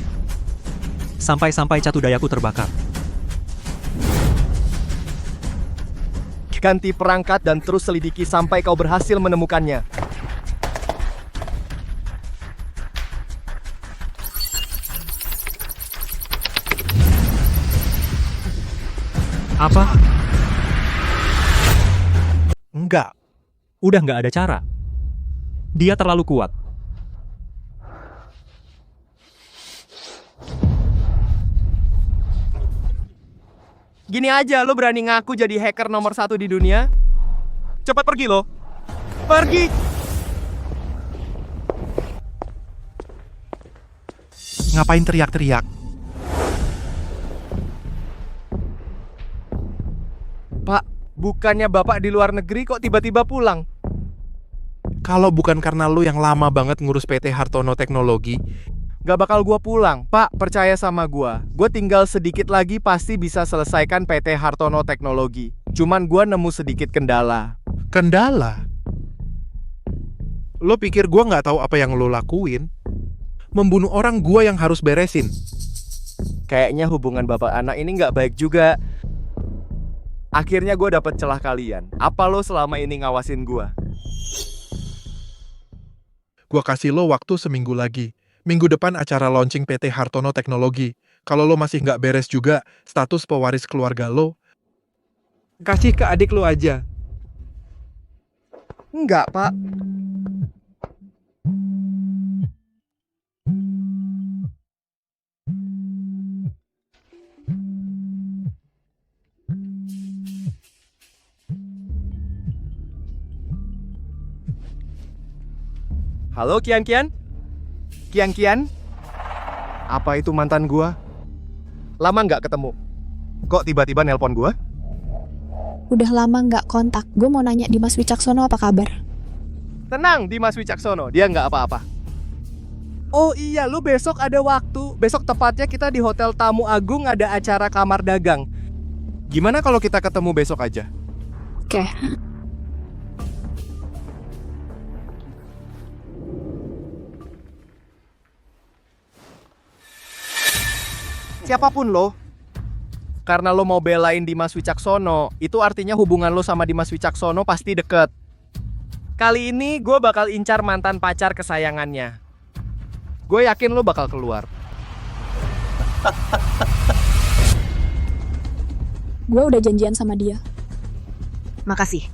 Sampai-sampai catu dayaku terbakar. Ganti perangkat dan terus selidiki sampai kau berhasil menemukannya. Apa? Enggak. Udah nggak ada cara. Dia terlalu kuat. Gini aja, lo berani ngaku jadi hacker nomor 1 di dunia? Cepat pergi lo. Pergi! Ngapain teriak-teriak? Pak, bukannya Bapak di luar negeri kok tiba-tiba pulang? Kalau bukan karena lu yang lama banget ngurus PT Hartono Teknologi, Gak bakal gua pulang. Pak, percaya sama gua. Gua tinggal sedikit lagi pasti bisa selesaikan PT Hartono Teknologi. Cuman gua nemu sedikit kendala. kendala. Lo pikir gua nggak tahu apa yang lo lakuin? Membunuh orang gua yang harus beresin. Kayaknya hubungan bapak anak ini nggak baik juga. Akhirnya gua dapet celah kalian. Apa lo selama ini ngawasin gua? Gua kasih lo waktu seminggu lagi. Minggu depan acara launching PT Hartono Teknologi. Kalau lo masih nggak beres juga status pewaris keluarga lo, kasih ke adik lo aja. Enggak, Pak. Halo, Kian-Kian? Kian-Kian? Apa itu mantan gua? Lama nggak ketemu. Kok tiba-tiba nelpon gua? Udah lama nggak kontak. Gue mau nanya Dimas Wicaksono apa kabar? Tenang, Dimas Wicaksono. Dia nggak apa-apa. Oh iya, lu besok ada waktu. Besok tepatnya kita di Hotel Tamu Agung ada acara kamar dagang. Gimana kalau kita ketemu besok aja? Oke. Siapapun lo, karena lo mau belain Dimas Wicaksono, itu artinya hubungan lo sama Dimas Wicaksono pasti deket. Kali ini gue bakal incar mantan pacar kesayangannya. Gue yakin lo bakal keluar. Gue udah janjian sama dia. Makasih.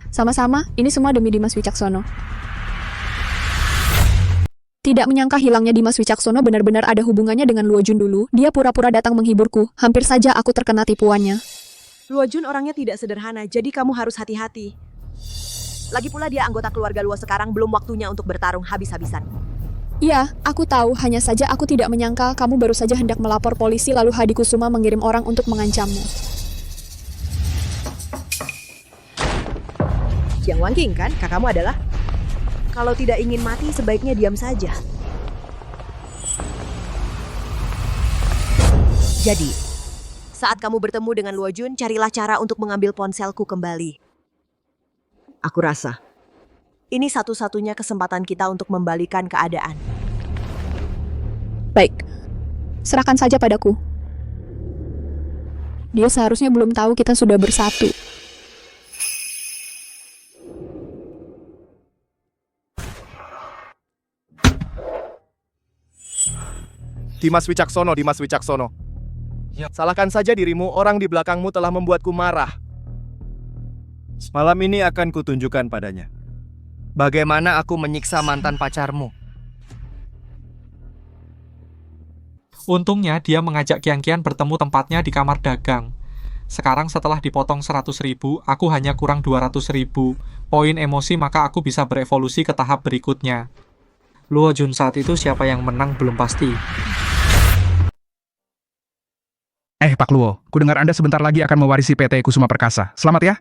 Sama-sama, ini semua demi Dimas Wicaksono. Tidak menyangka hilangnya Dimas Wicaksono benar-benar ada hubungannya dengan Luo Jun dulu. Dia pura-pura datang menghiburku. Hampir saja aku terkena tipuannya. Luo Jun orangnya tidak sederhana, jadi kamu harus hati-hati. Lagi pula dia anggota keluarga Luo sekarang, belum waktunya untuk bertarung habis-habisan. Iya, aku tahu. Hanya saja aku tidak menyangka kamu baru saja hendak melapor polisi lalu Hadi Kusuma mengirim orang untuk mengancammu. Jiang Wanking kan, kakakmu adalah? Kalau tidak ingin mati, sebaiknya diam saja. Jadi, saat kamu bertemu dengan Luo Jun, carilah cara untuk mengambil ponselku kembali. Aku rasa, ini satu-satunya kesempatan kita untuk membalikan keadaan. Baik, serahkan saja padaku. Dia seharusnya belum tahu kita sudah bersatu. Dimas Wicaksono, Dimas Wicaksono. Salahkan saja dirimu, orang di belakangmu telah membuatku marah. Malam ini akan kutunjukkan padanya bagaimana aku menyiksa mantan pacarmu. Untungnya dia mengajak Kian-Kian bertemu tempatnya di kamar dagang. Sekarang setelah dipotong 100.000, aku hanya kurang 200.000 poin emosi, maka aku bisa berevolusi ke tahap berikutnya. Luo Jun saat itu siapa yang menang belum pasti. Pak Luo, kudengar Anda sebentar lagi akan mewarisi PT Kusuma Perkasa. Selamat ya.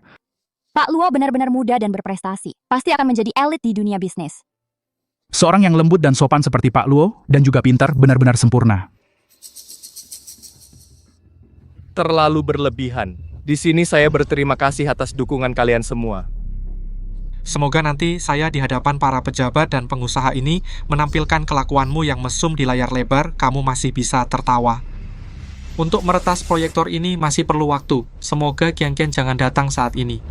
Pak Luo benar-benar muda dan berprestasi. Pasti akan menjadi elit di dunia bisnis. Seorang yang lembut dan sopan seperti Pak Luo, dan juga pintar, benar-benar sempurna. Terlalu berlebihan. Di sini saya berterima kasih atas dukungan kalian semua. Semoga nanti saya di hadapan para pejabat dan pengusaha ini menampilkan kelakuanmu yang mesum di layar lebar, kamu masih bisa tertawa. Untuk meretas proyektor ini masih perlu waktu. Semoga Kian-Kian jangan datang saat ini.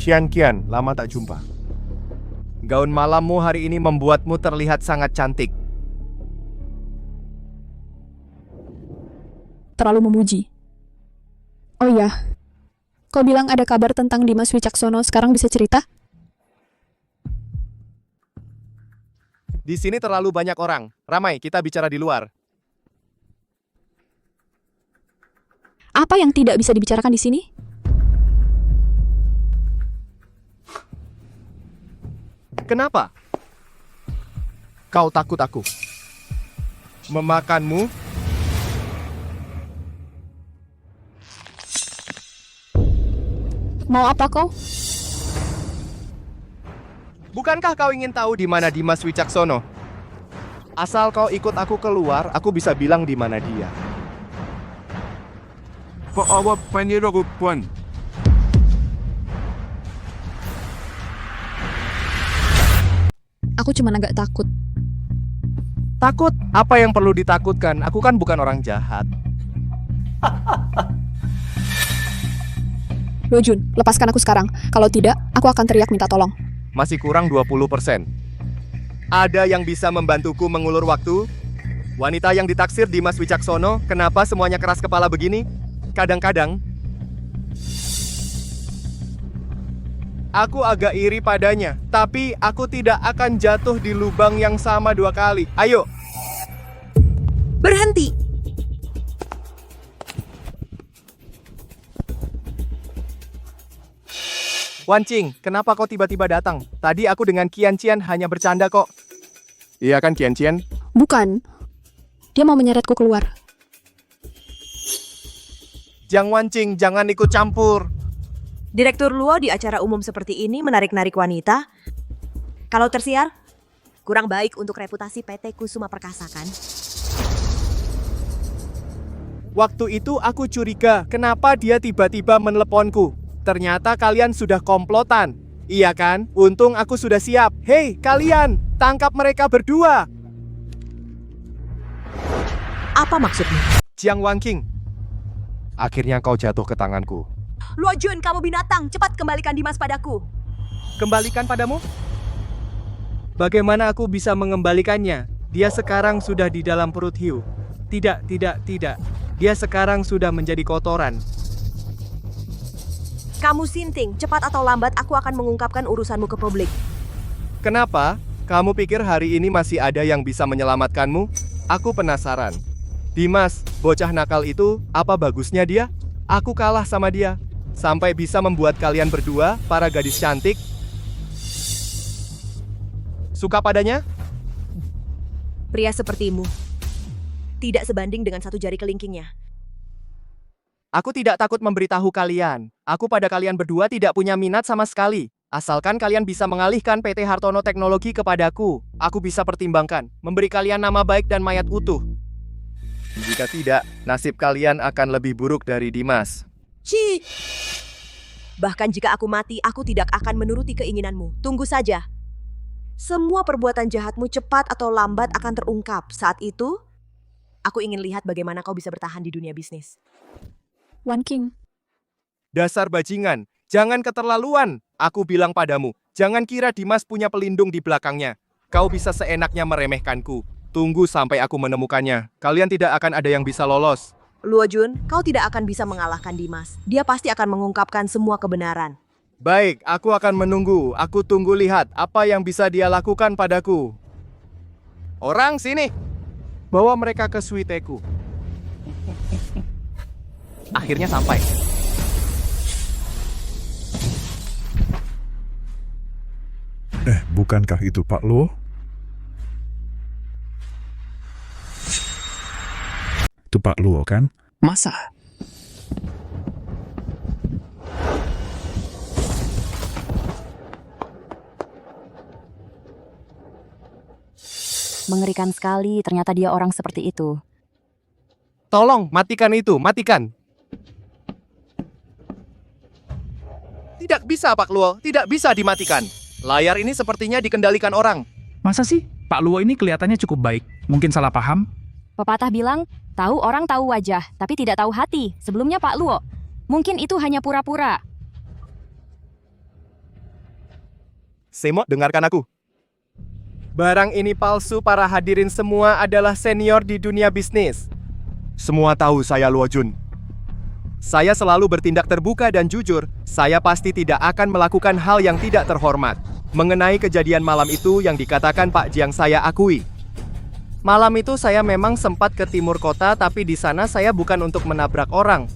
Kian-Kian, lama tak jumpa. Gaun malammu hari ini membuatmu terlihat sangat cantik. Terlalu memuji. Oh iya, kau bilang ada kabar tentang Dimas Wicaksono, sekarang bisa cerita? Di sini terlalu banyak orang. Ramai, kita bicara di luar. Apa yang tidak bisa dibicarakan di sini? Kenapa? Kau takut aku memakanmu? Mau apa kau? Bukankah kau ingin tahu di mana Dimas Wicaksono? Asal kau ikut aku keluar, aku bisa bilang di mana dia. Aku cuma agak takut. Takut? Apa yang perlu ditakutkan? Aku kan bukan orang jahat. Luo Jun, lepaskan aku sekarang. Kalau tidak, aku akan teriak minta tolong. Masih kurang 20%. Ada yang bisa membantuku mengulur waktu? Wanita yang ditaksir Dimas Wicaksono, kenapa semuanya keras kepala begini? Kadang-kadang aku agak iri padanya, tapi aku tidak akan jatuh di lubang yang sama 2 kali. Ayo! Berhenti! Wancing, kenapa kau tiba-tiba datang? Tadi aku dengan Kian-Cian hanya bercanda kok. Iya kan Kian-Cian? Bukan. Dia mau menyeretku keluar. Jiang Wancing, jangan ikut campur. Direktur Luo di acara umum seperti ini menarik-narik wanita. Kalau tersiar, kurang baik untuk reputasi PT Kusuma Perkasa kan? Waktu itu aku curiga, kenapa dia tiba-tiba meneleponku. Ternyata kalian sudah komplotan. Iya kan? Untung aku sudah siap. Hei, kalian! Tangkap mereka berdua! Apa maksudnya? Jiang Wanking, akhirnya kau jatuh ke tanganku. Luo Jun, kamu binatang! Cepat kembalikan Dimas padaku! Kembalikan padamu? Bagaimana aku bisa mengembalikannya? Dia sekarang sudah di dalam perut hiu. Tidak. Dia sekarang sudah menjadi kotoran. Kamu sinting, cepat atau lambat aku akan mengungkapkan urusanmu ke publik. Kenapa? Kamu pikir hari ini masih ada yang bisa menyelamatkanmu? Aku penasaran. Dimas, bocah nakal itu, apa bagusnya dia? Aku kalah sama dia. Sampai bisa membuat kalian berdua, para gadis cantik, suka padanya? Pria sepertimu tidak sebanding dengan satu jari kelingkingnya. Aku tidak takut memberitahu kalian. Aku pada kalian berdua tidak punya minat sama sekali. Asalkan kalian bisa mengalihkan PT Hartono Teknologi kepadaku, aku bisa pertimbangkan, memberi kalian nama baik dan mayat utuh. Jika tidak, nasib kalian akan lebih buruk dari Dimas. Ci. Bahkan jika aku mati, aku tidak akan menuruti keinginanmu. Tunggu saja. Semua perbuatan jahatmu cepat atau lambat akan terungkap. Saat itu, aku ingin lihat bagaimana kau bisa bertahan di dunia bisnis. Wan King, Dasar bajingan, jangan keterlaluan. Aku bilang padamu, jangan kira Dimas punya pelindung di belakangnya. Kau bisa seenaknya meremehkanku. Tunggu sampai aku menemukannya. Kalian tidak akan ada yang bisa lolos. Luo Jun, kau tidak akan bisa mengalahkan Dimas. Dia pasti akan mengungkapkan semua kebenaran. Baik, aku akan menunggu. Aku tunggu lihat apa yang bisa dia lakukan padaku. Orang sini, bawa mereka ke suiteku. Akhirnya sampai. Bukankah itu Pak Luo? Itu Pak Luo kan? Masa? Mengerikan sekali, ternyata dia orang seperti itu. Tolong, matikan itu, matikan. Tidak bisa, Pak Luo, tidak bisa dimatikan. Layar ini sepertinya dikendalikan orang. Masa sih? Pak Luo ini kelihatannya cukup baik. Mungkin salah paham? Pepatah bilang, tahu orang tahu wajah, tapi tidak tahu hati. Sebelumnya Pak Luo, mungkin itu hanya pura-pura. Semo, dengarkan aku. Barang ini palsu, para hadirin semua adalah senior di dunia bisnis. Semua tahu saya Luo Jun. Saya selalu bertindak terbuka dan jujur. Saya pasti tidak akan melakukan hal yang tidak terhormat. Mengenai kejadian malam itu yang dikatakan Pak Jiang, saya akui. Malam itu saya memang sempat ke timur kota, tapi di sana saya bukan untuk menabrak orang.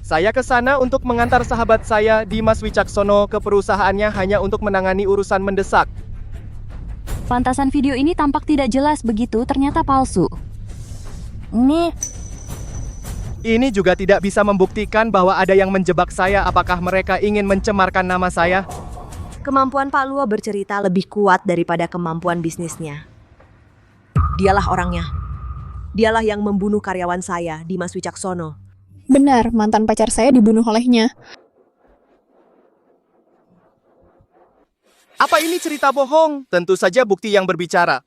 Saya ke sana untuk mengantar sahabat saya, Dimas Wicaksono, ke perusahaannya hanya untuk menangani urusan mendesak. Pantasan video ini tampak tidak jelas begitu, ternyata palsu. Ini juga tidak bisa membuktikan bahwa ada yang menjebak saya. Apakah mereka ingin mencemarkan nama saya? Kemampuan Pak Luo bercerita lebih kuat daripada kemampuan bisnisnya. Dialah orangnya. Dialah yang membunuh karyawan saya, Dimas Wicaksono. benar, mantan pacar saya dibunuh olehnya. Apa ini cerita bohong? Tentu saja bukti yang berbicara.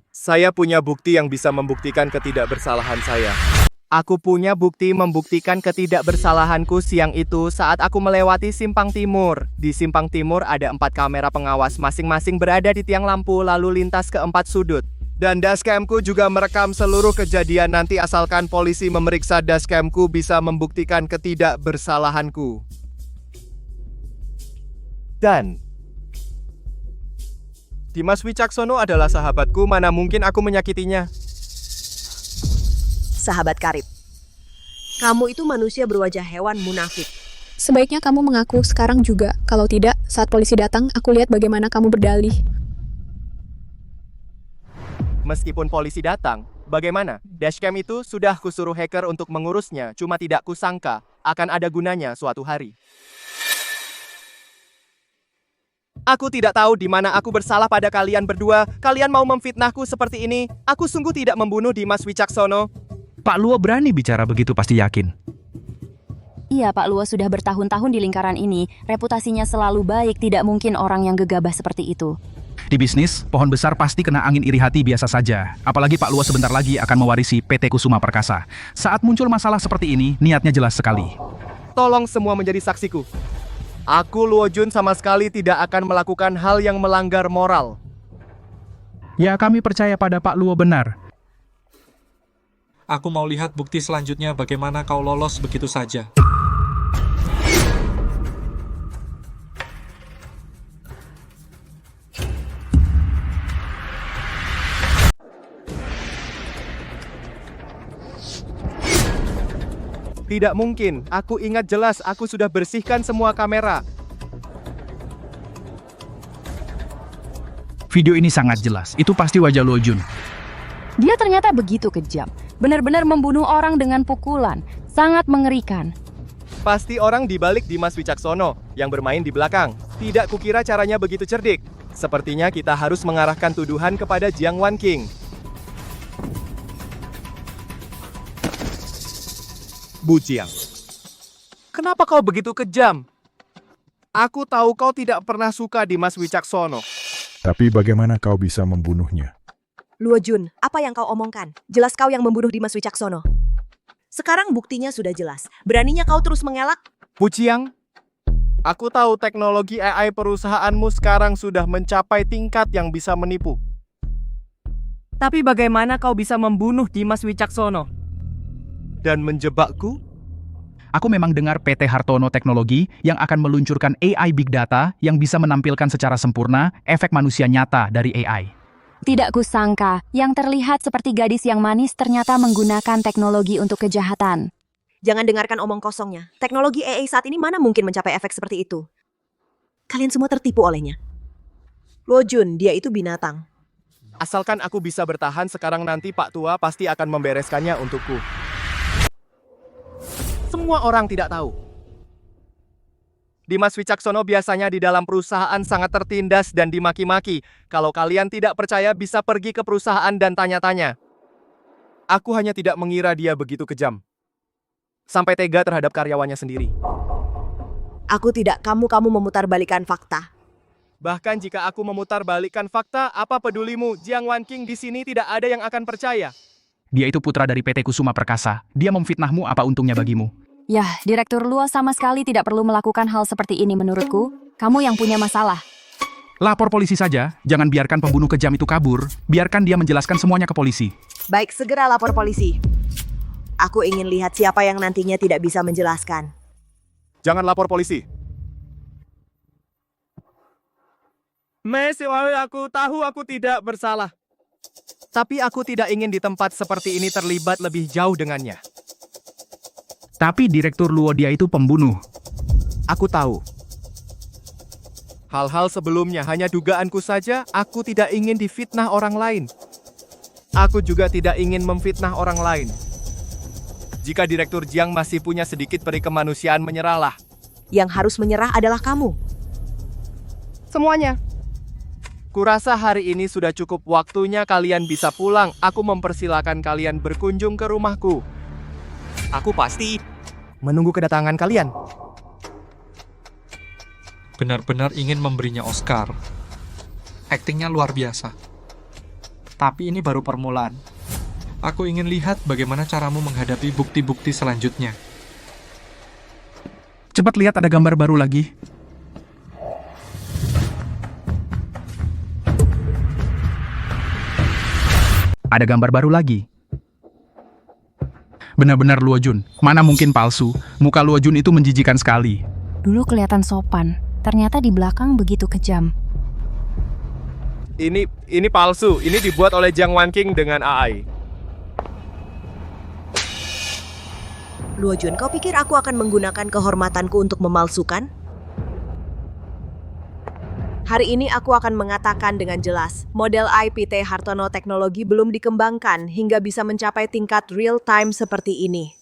Saya punya bukti yang bisa membuktikan ketidakbersalahan saya. Aku punya bukti membuktikan ketidakbersalahanku siang itu saat aku melewati Simpang Timur. Di Simpang Timur ada 4 kamera pengawas, masing-masing berada di tiang lampu lalu lintas ke 4 sudut. Dan dashcamku juga merekam seluruh kejadian. Nanti asalkan polisi memeriksa dashcamku bisa membuktikan ketidakbersalahanku. Dan Dimas Wicaksono adalah sahabatku, mana mungkin aku menyakitinya. Sahabat karib, kamu itu manusia berwajah hewan munafik. Sebaiknya kamu mengaku sekarang juga. Kalau tidak, saat polisi datang, aku lihat bagaimana kamu berdalih. Meskipun polisi datang, bagaimana? Dashcam itu sudah kusuruh hacker untuk mengurusnya, cuma tidak kusangka akan ada gunanya suatu hari. Aku tidak tahu di mana aku bersalah pada kalian berdua. Kalian mau memfitnahku seperti ini. Aku sungguh tidak membunuh Dimas Wicaksono. Pak Luo berani bicara begitu pasti yakin. Iya, Pak Luo sudah bertahun-tahun di lingkaran ini. Reputasinya selalu baik, tidak mungkin orang yang gegabah seperti itu. Di bisnis, pohon besar pasti kena angin iri hati biasa saja. Apalagi Pak Luo sebentar lagi akan mewarisi PT Kusuma Perkasa. Saat muncul masalah seperti ini, niatnya jelas sekali. Tolong semua menjadi saksiku. Aku Luo Jun sama sekali tidak akan melakukan hal yang melanggar moral. Ya, kami percaya pada Pak Luo benar. Aku mau lihat bukti selanjutnya bagaimana kau lolos begitu saja. Tidak mungkin, aku ingat jelas aku sudah bersihkan semua kamera. Video ini sangat jelas, itu pasti wajah Luo Jun. Dia ternyata begitu kejam. Benar-benar membunuh orang dengan pukulan. Sangat mengerikan. Pasti orang dibalik Dimas Wicaksono yang bermain di belakang. Tidak kukira caranya begitu cerdik. Sepertinya kita harus mengarahkan tuduhan kepada Jiang Wanqing. Bu Jiang, kenapa kau begitu kejam? Aku tahu kau tidak pernah suka Dimas Wicaksono. Tapi bagaimana kau bisa membunuhnya? Luo Jun, apa yang kau omongkan? Jelas kau yang membunuh Dimas Wicaksono. Sekarang buktinya sudah jelas. Beraninya kau terus mengelak? Bu Jiang, aku tahu teknologi AI perusahaanmu sekarang sudah mencapai tingkat yang bisa menipu. Tapi bagaimana kau bisa membunuh Dimas Wicaksono? Dan menjebakku? Aku memang dengar PT Hartono Teknologi yang akan meluncurkan AI Big Data yang bisa menampilkan secara sempurna efek manusia nyata dari AI. Tidak kusangka, yang terlihat seperti gadis yang manis ternyata menggunakan teknologi untuk kejahatan. Jangan dengarkan omong kosongnya. Teknologi AI saat ini mana mungkin mencapai efek seperti itu? Kalian semua tertipu olehnya. Luo Jun, dia itu binatang. Asalkan aku bisa bertahan sekarang, nanti Pak Tua pasti akan membereskannya untukku. Semua orang tidak tahu. Dimas Wicaksono biasanya di dalam perusahaan sangat tertindas dan dimaki-maki. Kalau kalian tidak percaya bisa pergi ke perusahaan dan tanya-tanya. Aku hanya tidak mengira dia begitu kejam. Sampai tega terhadap karyawannya sendiri. Aku tidak kamu memutarbalikkan fakta. Bahkan jika aku memutarbalikkan fakta, apa pedulimu? Jiang Wanqing di sini tidak ada yang akan percaya. Dia itu putra dari PT Kusuma Perkasa. Dia memfitnahmu, apa untungnya bagimu? Yah, Direktur Luo sama sekali tidak perlu melakukan hal seperti ini menurutku. Kamu yang punya masalah. Lapor polisi saja, jangan biarkan pembunuh kejam itu kabur. Biarkan dia menjelaskan semuanya ke polisi. Baik, segera lapor polisi. Aku ingin lihat siapa yang nantinya tidak bisa menjelaskan. Jangan lapor polisi. Aku tahu aku tidak bersalah. Tapi aku tidak ingin di tempat seperti ini terlibat lebih jauh dengannya. Tapi Direktur Luo dia itu pembunuh. Aku tahu. Hal-hal sebelumnya hanya dugaanku saja, aku tidak ingin difitnah orang lain. Aku juga tidak ingin memfitnah orang lain. Jika Direktur Jiang masih punya sedikit peri kemanusiaan, menyerahlah. Yang harus menyerah adalah kamu. Semuanya. Kurasa hari ini sudah cukup waktunya kalian bisa pulang. Aku mempersilakan kalian berkunjung ke rumahku. Aku pasti menunggu kedatangan kalian. Benar-benar ingin memberinya Oscar. Aktingnya luar biasa. Tapi ini baru permulaan. Aku ingin lihat bagaimana caramu menghadapi bukti-bukti selanjutnya. Cepat lihat, ada gambar baru lagi. Ada gambar baru lagi. Benar-benar Luo Jun. Mana mungkin palsu. Muka Luo Jun itu menjijikan sekali. Dulu kelihatan sopan, ternyata di belakang begitu kejam. Ini palsu. Ini dibuat oleh Jiang Wanqing dengan AI. Luo Jun, kau pikir aku akan menggunakan kehormatanku untuk memalsukan? Hari ini aku akan mengatakan dengan jelas, model PT Hartono Teknologi belum dikembangkan hingga bisa mencapai tingkat real-time seperti ini.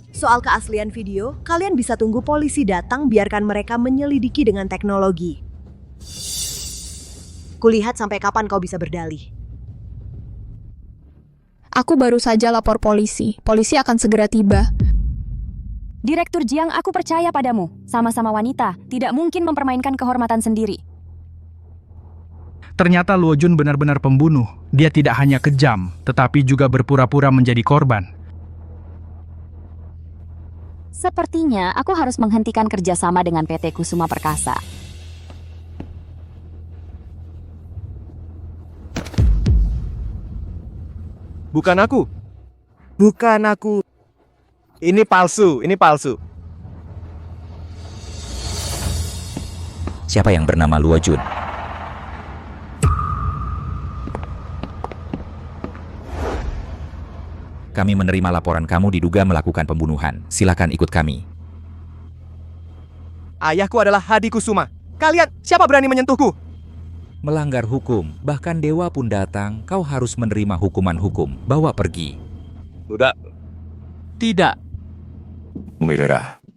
Soal keaslian video, kalian bisa tunggu polisi datang, biarkan mereka menyelidiki dengan teknologi. Kulihat sampai kapan kau bisa berdalih. Aku baru saja lapor polisi. Polisi akan segera tiba. Direktur Jiang, aku percaya padamu. Sama-sama wanita, tidak mungkin mempermainkan kehormatan sendiri. Ternyata Luo Jun benar-benar pembunuh. Dia tidak hanya kejam, tetapi juga berpura-pura menjadi korban. Sepertinya aku harus menghentikan kerjasama dengan PT Kusuma Perkasa. Bukan aku. Bukan aku. Ini palsu, ini palsu. Siapa yang bernama Luo Jun? Kami menerima laporan kamu diduga melakukan pembunuhan. Silakan ikut kami. Ayahku adalah Hadi Kusuma. Kalian, siapa berani menyentuhku? Melanggar hukum, bahkan dewa pun datang, kau harus menerima hukuman hukum. Bawa pergi. Udah. Tidak.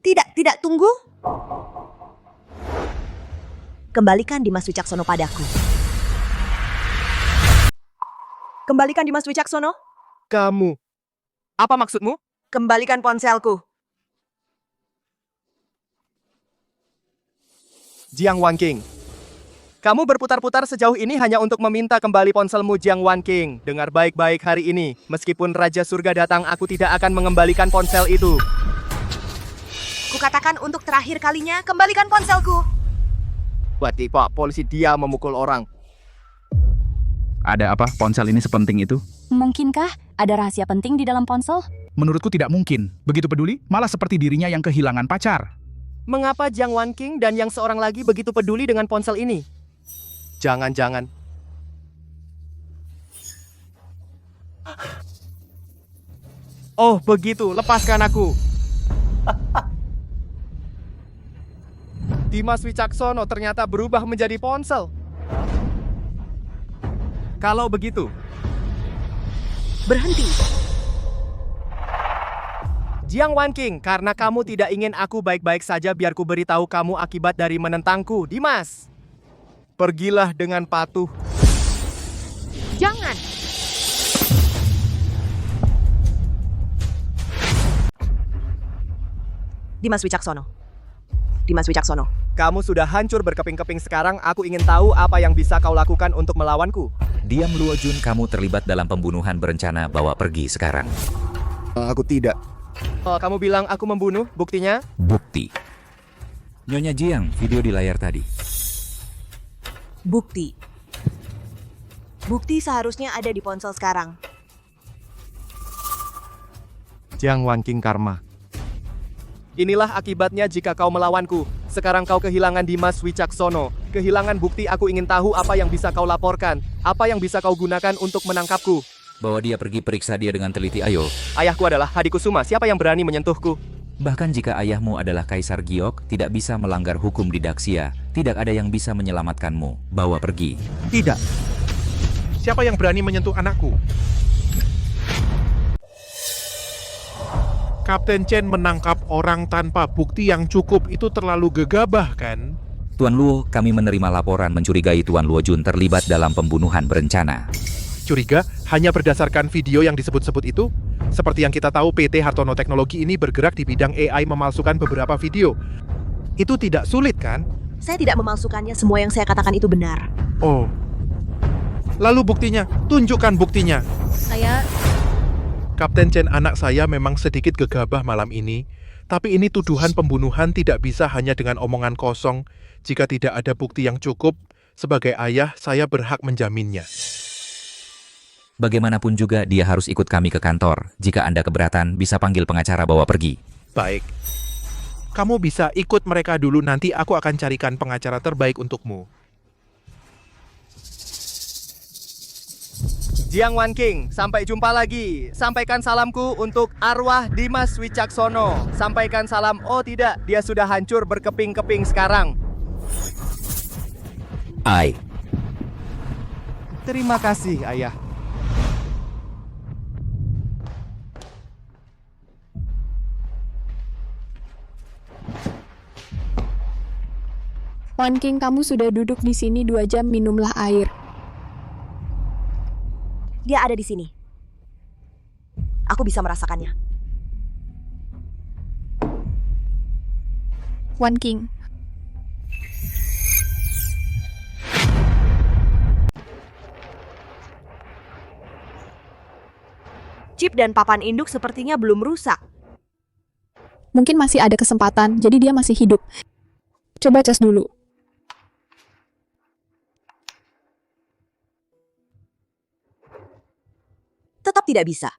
Tidak, tunggu. Kembalikan Dimas Wicaksono padaku. Kembalikan Dimas Wicaksono. Kamu. Apa maksudmu? Kembalikan ponselku. Jiang Wanking. Kamu berputar-putar sejauh ini hanya untuk meminta kembali ponselmu, Jiang Wanking. Dengar baik-baik hari ini. Meskipun Raja Surga datang, aku tidak akan mengembalikan ponsel itu. Kukatakan untuk terakhir kalinya, kembalikan ponselku. Berarti Pak polisi dia memukul orang. Ada apa? Ponsel ini sepenting itu? Mungkinkah ada rahasia penting di dalam ponsel? Menurutku tidak mungkin. Begitu peduli, malah seperti dirinya yang kehilangan pacar. Mengapa Jiang Wanking dan yang seorang lagi begitu peduli dengan ponsel ini? Jangan-jangan. Oh, begitu. Lepaskan aku. Dimas Wicaksono ternyata berubah menjadi ponsel. Kalau begitu, berhenti. Jiang Wanking, karena kamu tidak ingin aku baik-baik saja, biar ku beritahu kamu akibat dari menentangku. Dimas, pergilah dengan patuh. Jangan. Dimas Wicaksono. Dimas Wicaksono. Kamu sudah hancur berkeping-keping sekarang. Aku ingin tahu apa yang bisa kau lakukan untuk melawanku. Diam Luo Jun, kamu terlibat dalam pembunuhan berencana. Bawa pergi sekarang. Aku tidak. Oh, kamu bilang aku membunuh, buktinya? Bukti. Nyonya Jiang, video di layar tadi. Bukti. Bukti seharusnya ada di ponsel sekarang. Jiang Wanking Karma. Inilah akibatnya jika kau melawanku. Sekarang kau kehilangan Dimas Wicaksono. Kehilangan bukti. Aku ingin tahu apa yang bisa kau laporkan. Apa yang bisa kau gunakan untuk menangkapku. Bawa dia pergi, periksa dia dengan teliti, ayo. Ayahku adalah Hadi Kusuma. Siapa yang berani menyentuhku? Bahkan jika ayahmu adalah Kaisar Giok, tidak bisa melanggar hukum di Daxia. Tidak ada yang bisa menyelamatkanmu. Bawa pergi. Tidak. Siapa yang berani menyentuh anakku? Kapten Chen menangkap orang tanpa bukti yang cukup, itu terlalu gegabah kan? Tuan Luo, kami menerima laporan mencurigai Tuan Luo Jun terlibat dalam pembunuhan berencana. Curiga hanya berdasarkan video yang disebut-sebut itu? Seperti yang kita tahu, PT Hartono Teknologi ini bergerak di bidang AI memalsukan beberapa video. Itu tidak sulit kan? Saya tidak memalsukannya, semua yang saya katakan itu benar. Oh. Lalu buktinya, tunjukkan buktinya. Saya... Kapten Chen, anak saya memang sedikit gegabah malam ini, tapi ini tuduhan pembunuhan tidak bisa hanya dengan omongan kosong. Jika tidak ada bukti yang cukup, sebagai ayah, saya berhak menjaminnya. Bagaimanapun juga, dia harus ikut kami ke kantor. Jika Anda keberatan, bisa panggil pengacara, bawa pergi. Baik. Kamu bisa ikut mereka dulu, nanti aku akan carikan pengacara terbaik untukmu. Jiang Wanking, sampai jumpa lagi. Sampaikan salamku untuk arwah Dimas Wicaksono. Sampaikan salam. Oh tidak, dia sudah hancur berkeping-keping sekarang. Ai. Terima kasih, ayah. Wanking, kamu sudah duduk di sini 2 jam, minumlah air. Dia ada di sini. Aku bisa merasakannya. Wanking. Chip dan papan induk sepertinya belum rusak. Mungkin masih ada kesempatan, jadi dia masih hidup. Coba cas dulu. Tetap tidak bisa.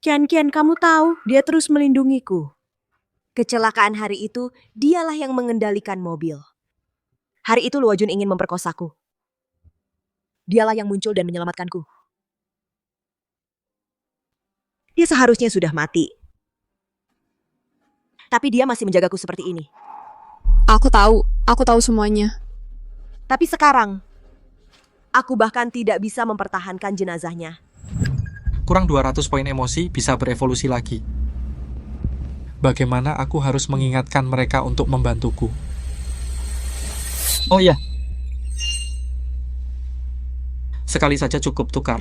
Kian, kamu tahu, dia terus melindungiku. Kecelakaan hari itu, dialah yang mengendalikan mobil. Hari itu Luo Jun ingin memperkosaku. Dialah yang muncul dan menyelamatkanku. Dia seharusnya sudah mati. Tapi dia masih menjagaku seperti ini. Aku tahu semuanya. Tapi sekarang, aku bahkan tidak bisa mempertahankan jenazahnya. Kurang 200 poin emosi bisa berevolusi lagi. Bagaimana aku harus mengingatkan mereka untuk membantuku? Oh iya. Sekali saja cukup tukar.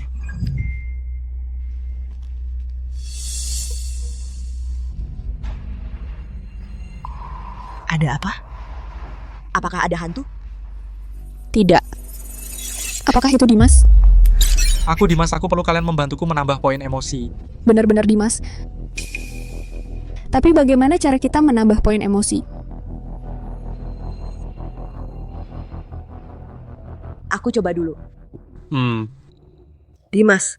Ada apa? Apakah ada hantu? Tidak. Apakah itu Dimas? Dimas, aku perlu kalian membantuku menambah poin emosi. Benar-benar Dimas. Tapi bagaimana cara kita menambah poin emosi? Aku coba dulu. Hmm, Dimas,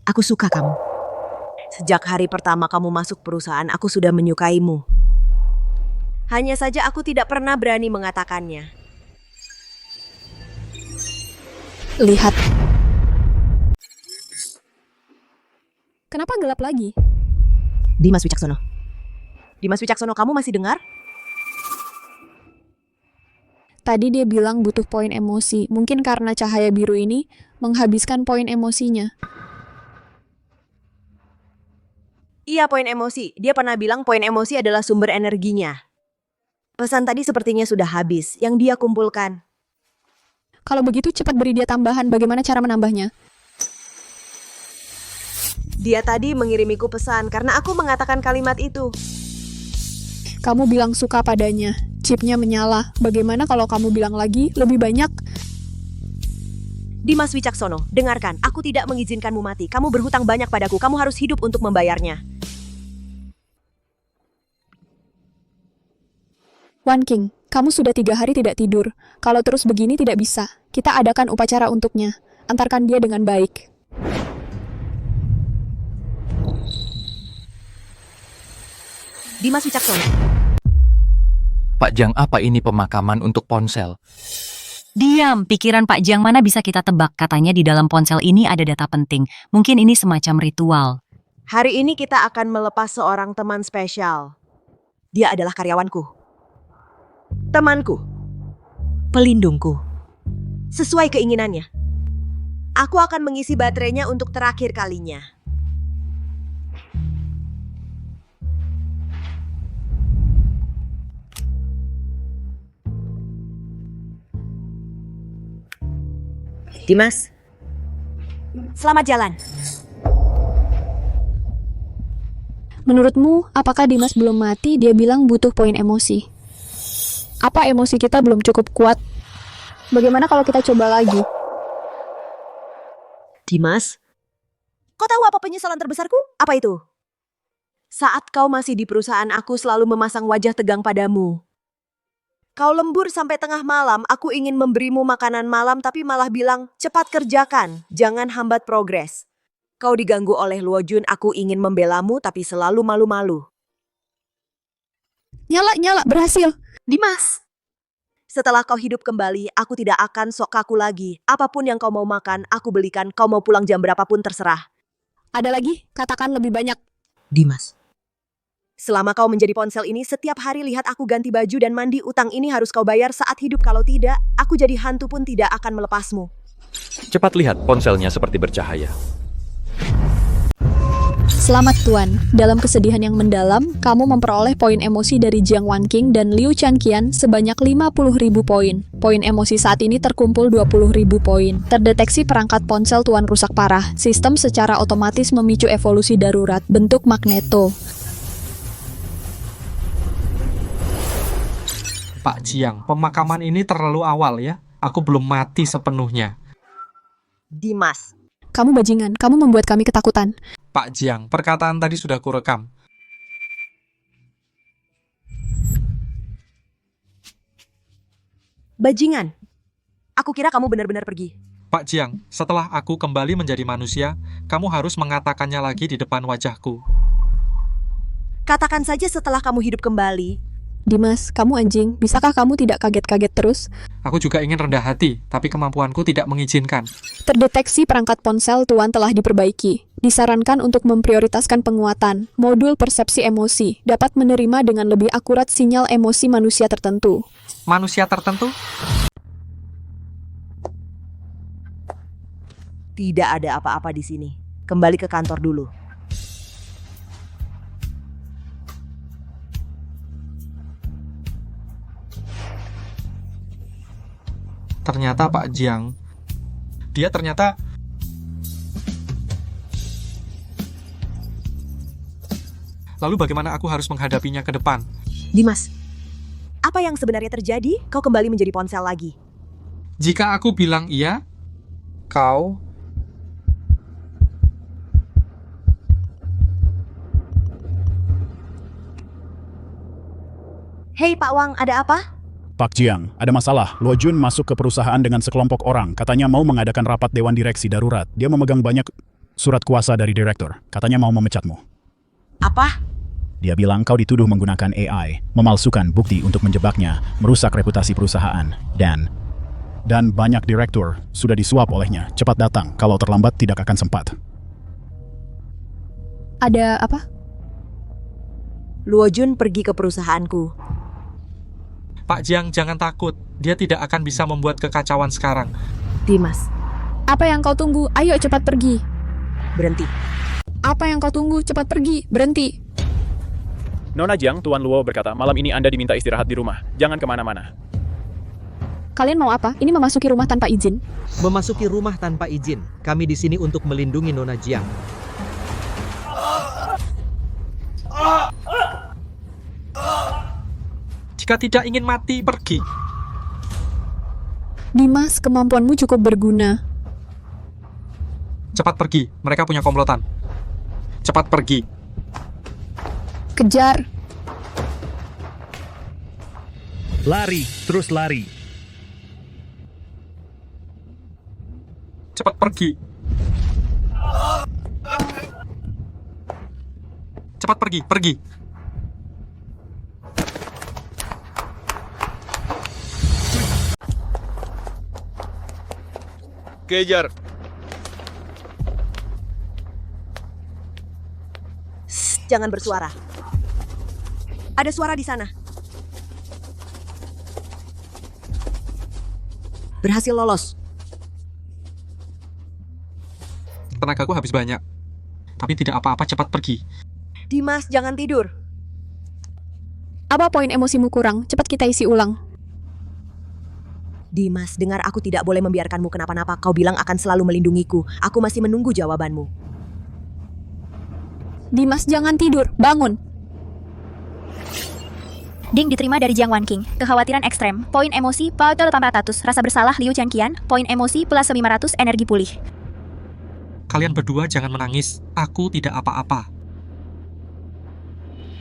aku suka kamu. Sejak hari pertama kamu masuk perusahaan, aku sudah menyukaimu. Hanya saja aku tidak pernah berani mengatakannya. Lihat. Kenapa gelap lagi? Dimas Wicaksono. Dimas Wicaksono, kamu masih dengar? Tadi dia bilang butuh poin emosi. Mungkin karena cahaya biru ini menghabiskan poin emosinya. Iya, poin emosi. Dia pernah bilang poin emosi adalah sumber energinya. Pesan tadi sepertinya sudah habis, yang dia kumpulkan. Kalau begitu cepat beri dia tambahan. Bagaimana cara menambahnya? Dia tadi mengirimiku pesan karena aku mengatakan kalimat itu. Kamu bilang suka padanya. Chipnya menyala. Bagaimana kalau kamu bilang lagi lebih banyak? Dimas Wicaksono, dengarkan. Aku tidak mengizinkanmu mati. Kamu berhutang banyak padaku. Kamu harus hidup untuk membayarnya. Wan King, kamu sudah 3 hari tidak tidur. Kalau terus begini tidak bisa. Kita adakan upacara untuknya. Antarkan dia dengan baik. Dimas Wicaksono. Pak Jiang, apa ini pemakaman untuk ponsel? Diam, pikiran Pak Jiang mana bisa kita tebak. Katanya di dalam ponsel ini ada data penting. Mungkin ini semacam ritual. Hari ini kita akan melepas seorang teman spesial. Dia adalah karyawanku. Temanku. Pelindungku. Sesuai keinginannya. Aku akan mengisi baterainya untuk terakhir kalinya. Dimas, selamat jalan. Menurutmu, apakah Dimas belum mati? Dia bilang butuh poin emosi. Apa emosi kita belum cukup kuat? Bagaimana kalau kita coba lagi? Dimas, kau tahu apa penyesalan terbesarku? Apa itu? Saat kau masih di perusahaan aku selalu memasang wajah tegang padamu. Kau lembur sampai tengah malam, aku ingin memberimu makanan malam tapi malah bilang, cepat kerjakan, jangan hambat progres. Kau diganggu oleh Luo Jun, aku ingin membelamu tapi selalu malu-malu. Nyala, berhasil. Dimas, setelah kau hidup kembali, aku tidak akan sok kaku lagi. Apapun yang kau mau makan, aku belikan. Kau mau pulang jam berapapun terserah. Ada lagi? Katakan lebih banyak. Dimas. Selama kau menjadi ponsel ini, setiap hari lihat aku ganti baju dan mandi. Utang ini harus kau bayar saat hidup. Kalau tidak, aku jadi hantu pun tidak akan melepasmu. cepat lihat ponselnya seperti bercahaya. Selamat Tuan, dalam kesedihan yang mendalam, kamu memperoleh poin emosi dari Jiang Wanqing dan Liu Chanqian sebanyak 50.000 poin. Poin emosi saat ini terkumpul 20.000 poin. Terdeteksi perangkat ponsel Tuan rusak parah. Sistem secara otomatis memicu evolusi darurat bentuk magneto. Pak Jiang, pemakaman ini terlalu awal ya. Aku belum mati sepenuhnya. Dimas. Kamu bajingan, kamu membuat kami ketakutan. Pak Jiang, perkataan tadi sudah kurekam. Bajingan. Aku kira kamu benar-benar pergi. Pak Jiang, setelah aku kembali menjadi manusia, kamu harus mengatakannya lagi di depan wajahku. Katakan saja setelah kamu hidup kembali. Dimas, kamu anjing. Bisakah kamu tidak kaget-kaget terus? Aku juga ingin rendah hati, tapi kemampuanku tidak mengizinkan. Terdeteksi perangkat ponsel Tuan telah diperbaiki. Disarankan untuk memprioritaskan penguatan. Modul persepsi emosi dapat menerima dengan lebih akurat sinyal emosi manusia tertentu. Manusia tertentu? Tidak ada apa-apa di sini. Kembali ke kantor dulu. Ternyata Pak Jiang, dia ternyata... Lalu bagaimana aku harus menghadapinya ke depan? Dimas, apa yang sebenarnya terjadi? Kau kembali menjadi ponsel lagi. Jika aku bilang iya, kau... Hei Pak Wang, ada apa? Pak Jiang, ada masalah. Luo Jun masuk ke perusahaan dengan sekelompok orang. Katanya mau mengadakan rapat dewan direksi darurat. Dia memegang banyak surat kuasa dari direktur. Katanya mau memecatmu. Apa? Dia bilang kau dituduh menggunakan AI, memalsukan bukti untuk menjebaknya, merusak reputasi perusahaan, dan banyak direktur sudah disuap olehnya. Cepat datang, kalau terlambat tidak akan sempat. Ada apa? Luo Jun pergi ke perusahaanku. Pak Jiang, jangan takut. Dia tidak akan bisa membuat kekacauan sekarang. Dimas, Apa yang kau tunggu? Ayo cepat pergi. berhenti. Apa yang kau tunggu? Cepat pergi. Berhenti. Nona Jiang, Tuan Luo berkata, malam ini Anda diminta istirahat di rumah. Jangan kemana-mana. Kalian mau apa? Ini memasuki rumah tanpa izin. Memasuki rumah tanpa izin. Kami di sini untuk melindungi Nona Jiang. Jika tidak ingin mati, pergi. Dimas, kemampuanmu cukup berguna. Cepat pergi, mereka punya komplotan. Cepat pergi. Kejar. Lari, terus lari. Cepat pergi. Cepat pergi, pergi. Kejar. Jangan bersuara. Ada suara di sana. Berhasil lolos. Tenagaku habis banyak. Tapi tidak apa-apa, cepat pergi. Dimas, jangan tidur. Apa poin emosimu kurang? Cepat kita isi ulang. Dimas, dengar, aku tidak boleh membiarkanmu kenapa-napa. Kau bilang akan selalu melindungiku. Aku masih menunggu jawabanmu. Dimas, jangan tidur. Bangun. Ding diterima dari Jiang Wanqing. Kekhawatiran ekstrem. Poin emosi total 400. Rasa bersalah Liu Chanqian. Poin emosi plus 500 energi pulih. Kalian berdua jangan menangis. Aku tidak apa-apa.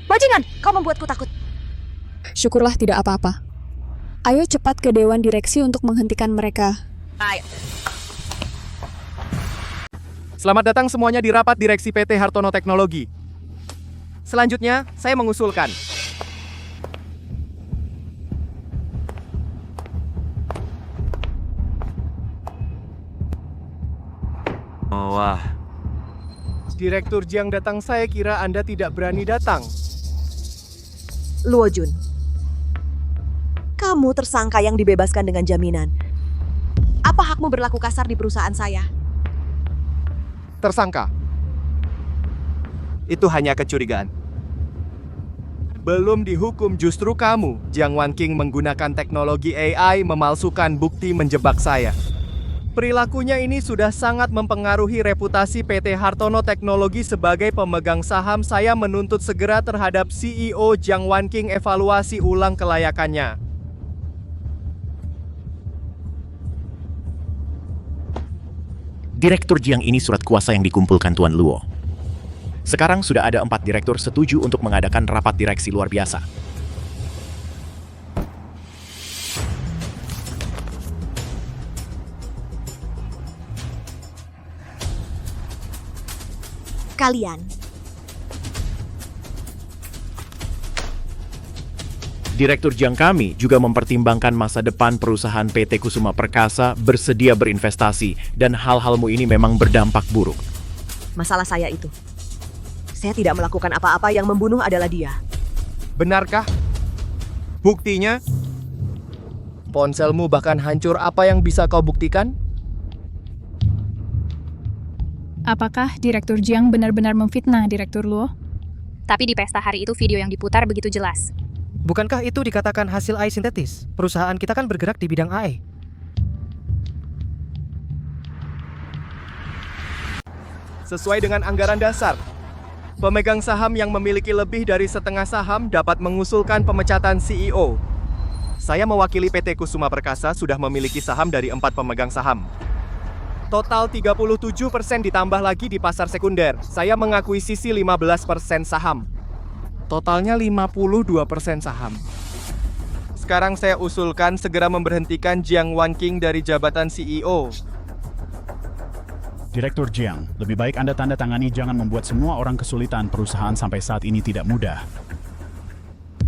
Bajingan, kau membuatku takut. Syukurlah tidak apa-apa. Ayo cepat ke Dewan Direksi untuk menghentikan mereka. Ayo. Selamat datang semuanya di rapat direksi PT Hartono Teknologi. Selanjutnya, saya mengusulkan Wah. Direktur Jiang datang, saya kira Anda tidak berani datang. Luo Jun, kamu tersangka yang dibebaskan dengan jaminan. Apa hakmu berlaku kasar di perusahaan saya? Tersangka. Itu hanya kecurigaan. Belum dihukum justru kamu, Jiang Wanqing, menggunakan teknologi AI memalsukan bukti menjebak saya. Perilakunya ini sudah sangat mempengaruhi reputasi PT Hartono Teknologi sebagai pemegang saham. Saya menuntut segera terhadap CEO Jiang Wanqing evaluasi ulang kelayakannya. Direktur Jiang ini surat kuasa yang dikumpulkan Tuan Luo. Sekarang sudah ada 4 direktur setuju untuk mengadakan rapat direksi luar biasa. kalian. Direktur Jiang kami juga mempertimbangkan masa depan perusahaan PT Kusuma Perkasa bersedia berinvestasi dan hal-halmu ini memang berdampak buruk. Masalah saya itu. Saya tidak melakukan apa-apa, yang membunuh adalah dia. Benarkah? Buktinya? Ponselmu bahkan hancur, apa yang bisa kau buktikan? Apakah Direktur Jiang benar-benar memfitnah Direktur Luo? Tapi di pesta hari itu video yang diputar begitu jelas. Bukankah itu dikatakan hasil AI sintetis? Perusahaan kita kan bergerak di bidang AI. Sesuai dengan anggaran dasar, pemegang saham yang memiliki lebih dari setengah saham dapat mengusulkan pemecatan CEO. Saya mewakili PT Kusuma Perkasa sudah memiliki saham dari 4 pemegang saham. Total 37% ditambah lagi di pasar sekunder. Saya mengakuisisi 15% saham. Totalnya 52% saham. Sekarang saya usulkan segera memberhentikan Jiang Wanqing dari jabatan CEO. Direktur Jiang, lebih baik Anda tanda tangani, jangan membuat semua orang kesulitan. Perusahaan sampai saat ini tidak mudah.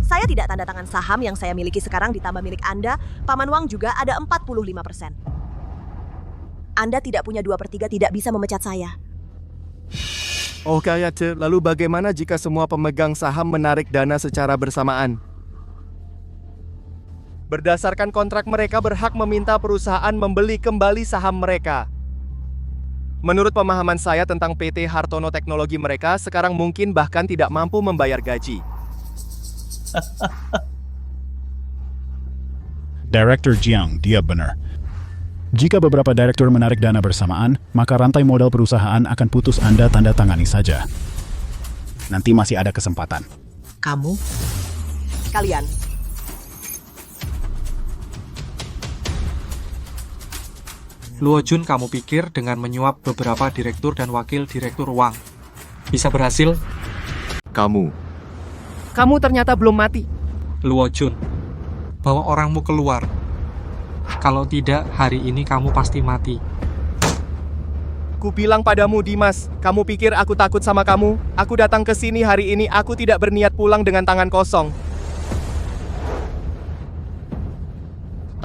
Saya tidak tanda tangan saham yang saya miliki sekarang ditambah milik Anda. Paman Wang juga ada 45%. Anda tidak punya 2/3, tidak bisa memecat saya. Oke, lalu bagaimana jika semua pemegang saham menarik dana secara bersamaan? Berdasarkan kontrak, mereka berhak meminta perusahaan membeli kembali saham mereka. Menurut pemahaman saya tentang PT Hartono Teknologi, mereka sekarang mungkin bahkan tidak mampu membayar gaji. Direktur Jiang, dia benar. Jika beberapa direktur menarik dana bersamaan, maka rantai modal perusahaan akan putus. Anda tanda tangani saja. Nanti masih ada kesempatan. Kamu? Kalian? Luo Jun, kamu pikir dengan menyuap beberapa direktur dan wakil direktur Wang bisa berhasil? Kamu ternyata belum mati. Luo Jun, bawa orangmu keluar. Kalau tidak, hari ini kamu pasti mati. Ku bilang padamu, Dimas, kamu pikir aku takut sama kamu? Aku datang ke sini hari ini, aku tidak berniat pulang dengan tangan kosong.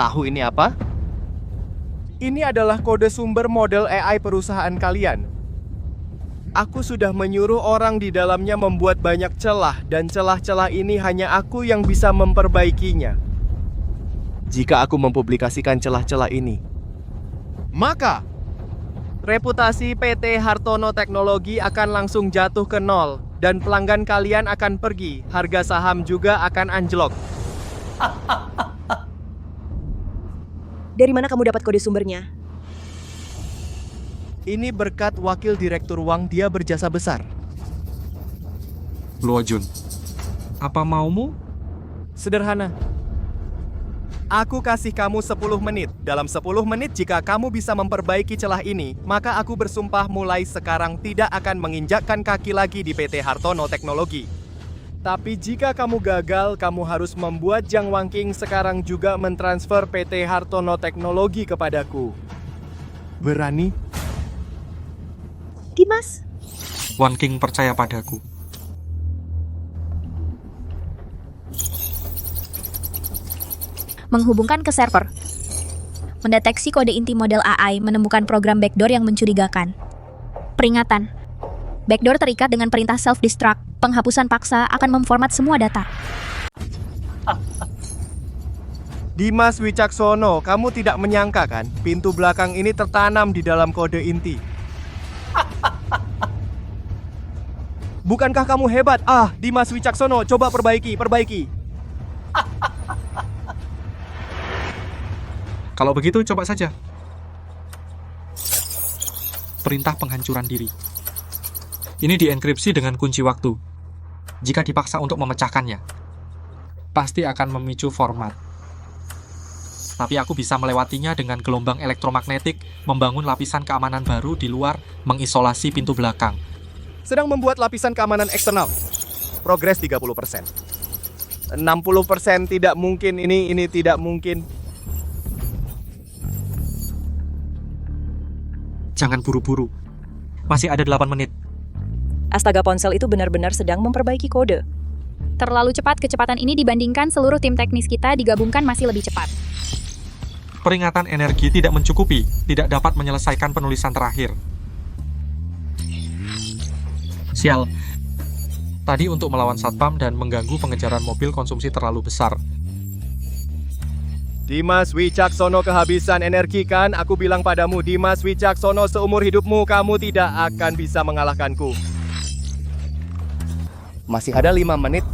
Tahu ini apa? Ini adalah kode sumber model AI perusahaan kalian. Aku sudah menyuruh orang di dalamnya membuat banyak celah, dan celah-celah ini hanya aku yang bisa memperbaikinya. Jika aku mempublikasikan celah-celah ini, maka reputasi PT Hartono Teknologi akan langsung jatuh ke nol, dan pelanggan kalian akan pergi, harga saham juga akan anjlok. Dari mana kamu dapat kode sumbernya? Ini berkat wakil direktur Wang, dia berjasa besar. Luo Jun, apa maumu? Sederhana. Aku kasih kamu 10 menit. Dalam 10 menit jika kamu bisa memperbaiki celah ini, maka aku bersumpah mulai sekarang tidak akan menginjakkan kaki lagi di PT Hartono Teknologi. Tapi jika kamu gagal, kamu harus membuat Jiang Wanqing sekarang juga mentransfer PT Hartono Teknologi kepadaku. Berani? Dimas? Wanqing percaya padaku. Menghubungkan ke server. Mendeteksi kode inti model AI menemukan program backdoor yang mencurigakan. Peringatan. Backdoor terikat dengan perintah self-destruct. Penghapusan paksa akan memformat semua data. Dimas Wicaksono, kamu tidak menyangka kan? Pintu belakang ini tertanam di dalam kode inti. Bukankah kamu hebat? Dimas Wicaksono, coba perbaiki. Kalau begitu, coba saja. Perintah penghancuran diri. Ini dienkripsi dengan kunci waktu. Jika dipaksa untuk memecahkannya, pasti akan memicu format. Tapi aku bisa melewatinya dengan gelombang elektromagnetik, membangun lapisan keamanan baru di luar, mengisolasi pintu belakang. Sedang membuat lapisan keamanan eksternal. Progres 30%. 60% tidak mungkin, ini tidak mungkin. Jangan buru-buru. Masih ada 8 menit. Astaga, ponsel itu benar-benar sedang memperbaiki kode. Terlalu cepat, kecepatan ini dibandingkan seluruh tim teknis kita digabungkan masih lebih cepat. Peringatan energi tidak mencukupi, tidak dapat menyelesaikan penulisan terakhir. Sial. Tadi untuk melawan satpam dan mengganggu pengejaran mobil konsumsi terlalu besar. Dimas Wicaksono kehabisan energi kan? Aku bilang padamu, Dimas Wicaksono, seumur hidupmu kamu tidak akan bisa mengalahkanku. Masih ada 5 menit.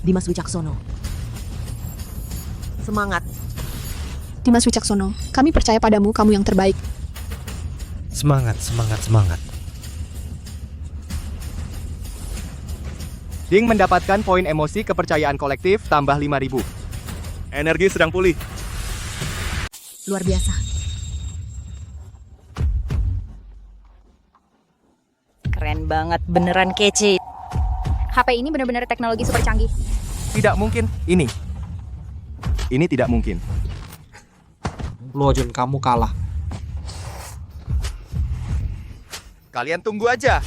Dimas Wicaksono. Semangat. Dimas Wicaksono, kami percaya padamu, kamu yang terbaik. Semangat, semangat, semangat. Ding mendapatkan poin emosi kepercayaan kolektif tambah 5.000. Energi sedang pulih. Luar biasa. Keren banget, beneran kece. HP ini benar-benar teknologi super canggih. Tidak mungkin. Ini tidak mungkin. Luojun, kamu kalah. Kalian tunggu aja.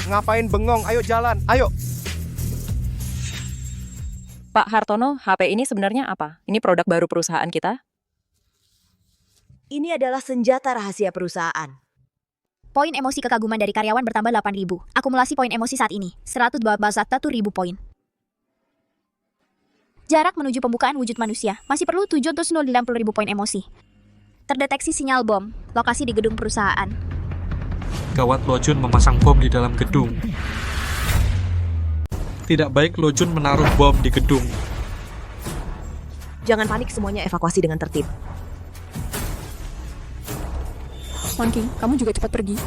Ngapain bengong? Ayo jalan, ayo. Pak Hartono, HP ini sebenarnya apa? Ini produk baru perusahaan kita? Ini adalah senjata rahasia perusahaan. Poin emosi kekaguman dari karyawan bertambah 8.000. Akumulasi poin emosi saat ini, 121.000 poin. Jarak menuju pembukaan wujud manusia, masih perlu 790.000 poin emosi. Terdeteksi sinyal bom, lokasi di gedung perusahaan. Gawat, Luojun memasang bom di dalam gedung. Tidak baik Luojun menaruh bom di gedung. Jangan panik, semuanya evakuasi dengan tertib. Wan King, kamu juga cepat pergi.